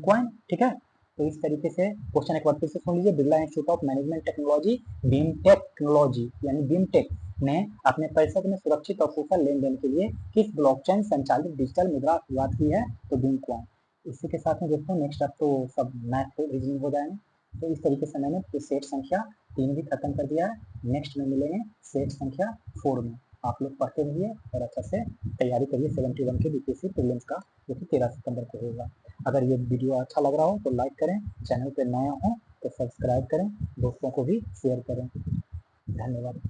कॉइन। ठीक है, तो इस तरीके से क्वेश्चन एक बार फिर से सुन लीजिए। Birla institute of management technology BIMTECH ने अपने परिसर में सुरक्षित और कुशल लेनदेन के लिए किस ब्लॉकचेन संचालित डिजिटल मुद्रा शुरुआत की है? तो बीम कॉइन। इसी के साथ में दोस्तों नेक्स्ट अब तो सब मैथ रीजनिंग हो जाएंगे। तो इस तरीके से मैंने सेट संख्या 3 भी खत्म कर दिया है। नेक्स्ट में मिलेंगे सेट संख्या 4 में। आप लोग पढ़ते रहिए और अच्छा से तैयारी करिए 71 के बीपीएससी प्रीलिम्स का, जो कि 13 सितंबर को होगा। अगर ये वीडियो अच्छा लग रहा हो तो लाइक करें, चैनल पे नए हो तो सब्सक्राइब करें, दोस्तों को भी शेयर करें। धन्यवाद।